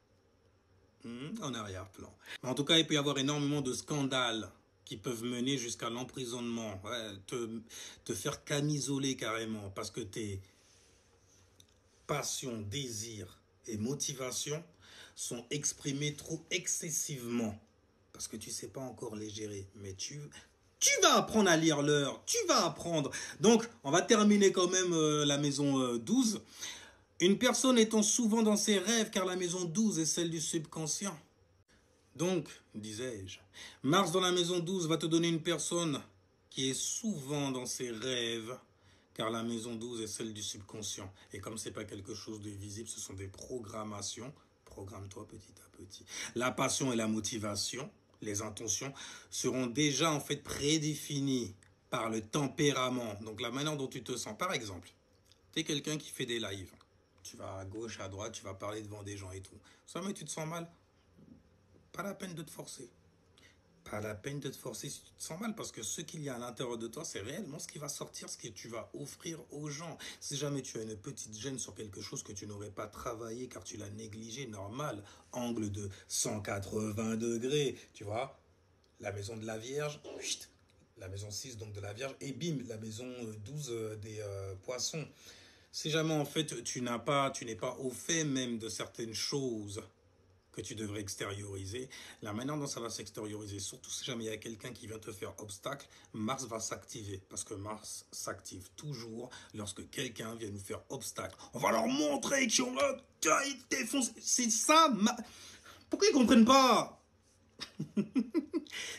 En arrière-plan. En tout cas, il peut y avoir énormément de scandales qui peuvent mener jusqu'à l'emprisonnement. Ouais, te faire camisoler carrément. Parce que tes passions, désirs et motivations sont exprimés trop excessivement. Parce que tu ne sais pas encore les gérer. Mais tu vas apprendre à lire l'heure, tu vas apprendre. Donc, on va terminer quand même la maison 12. Une personne étant souvent dans ses rêves, car la maison 12 est celle du subconscient. Donc, disais-je, Mars dans la maison 12 va te donner une personne qui est souvent dans ses rêves, car la maison 12 est celle du subconscient. Et comme ce n'est pas quelque chose de visible, ce sont des programmations. Programme-toi petit à petit. La passion et la motivation, les intentions, seront déjà en fait prédéfinies par le tempérament. Donc la manière dont tu te sens. Par exemple, tu es quelqu'un qui fait des lives. Tu vas à gauche, à droite, tu vas parler devant des gens et tout. Ça, mais tu te sens mal. Pas la peine de te forcer. pas la peine de te forcer si tu te sens mal, parce que ce qu'il y a à l'intérieur de toi, c'est réellement ce qui va sortir, ce que tu vas offrir aux gens. Si jamais tu as une petite gêne sur quelque chose que tu n'aurais pas travaillé car tu l'as négligé, normal, angle de 180 degrés, tu vois, la maison de la Vierge, chut, la maison 6 donc de la Vierge, et bim, la maison 12 des poissons. Si jamais en fait tu n'es pas au fait même de certaines choses que tu devrais extérioriser, la manière dont ça va s'extérioriser, surtout si jamais il y a quelqu'un qui vient te faire obstacle, Mars va s'activer. Parce que Mars s'active toujours lorsque quelqu'un vient nous faire obstacle. On va leur montrer qu'ils ont défoncé. C'est ça. Pourquoi ils comprennent pas?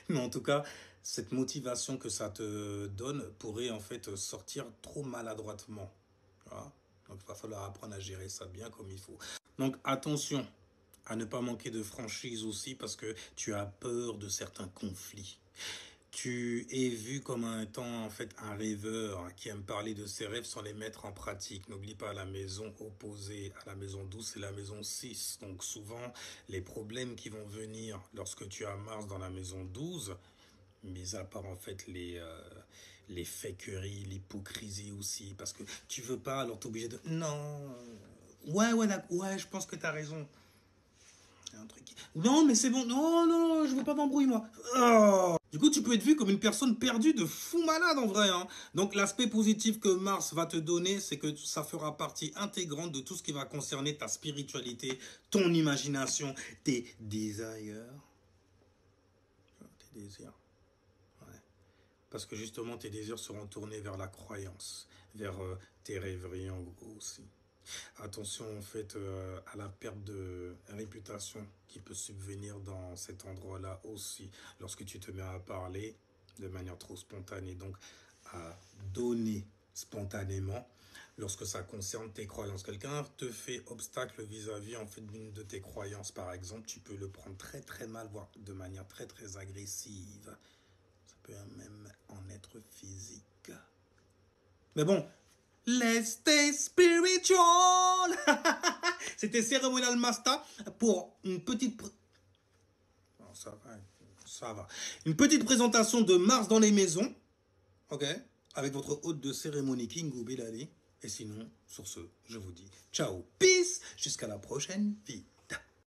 Mais en tout cas, cette motivation que ça te donne pourrait en fait sortir trop maladroitement. Voilà. Donc il va falloir apprendre à gérer ça bien comme il faut. Donc attention à ne pas manquer de franchise aussi parce que tu as peur de certains conflits. Tu es vu comme un temps, en fait, un rêveur qui aime parler de ses rêves sans les mettre en pratique. N'oublie pas la maison opposée à la maison 12, c'est la maison 6. Donc souvent, les problèmes qui vont venir lorsque tu as Mars dans la maison 12, mis à part en fait les féqueries, l'hypocrisie aussi, parce que tu veux pas, alors t'es obligé de... Non, ouais, je pense que t'as raison. Un truc. Non, mais c'est bon. Non, non, je veux pas d'embrouille, moi. Oh. Du coup, tu peux être vu comme une personne perdue de fou malade, en vrai. Hein. Donc, l'aspect positif que Mars va te donner, c'est que ça fera partie intégrante de tout ce qui va concerner ta spiritualité, ton imagination, tes désirs. Tes désirs. Ouais. Parce que justement, tes désirs seront tournés vers la croyance, vers tes rêveries, en gros, aussi. Attention en fait à la perte de réputation qui peut subvenir dans cet endroit-là aussi lorsque tu te mets à parler de manière trop spontanée, donc à donner spontanément lorsque ça concerne tes croyances. Quelqu'un te fait obstacle vis-à-vis en fait d'une de tes croyances par exemple, tu peux le prendre très très mal, voire de manière très très agressive. Ça peut même en être physique. Mais bon, let's stay spiritual. C'était Cérémonial Master pour une petite... Non, ça va. Une petite présentation de Mars dans les maisons. Ok. Avec votre hôte de cérémonie King Bilali. Et sinon, sur ce, je vous dis ciao, peace, jusqu'à la prochaine vie.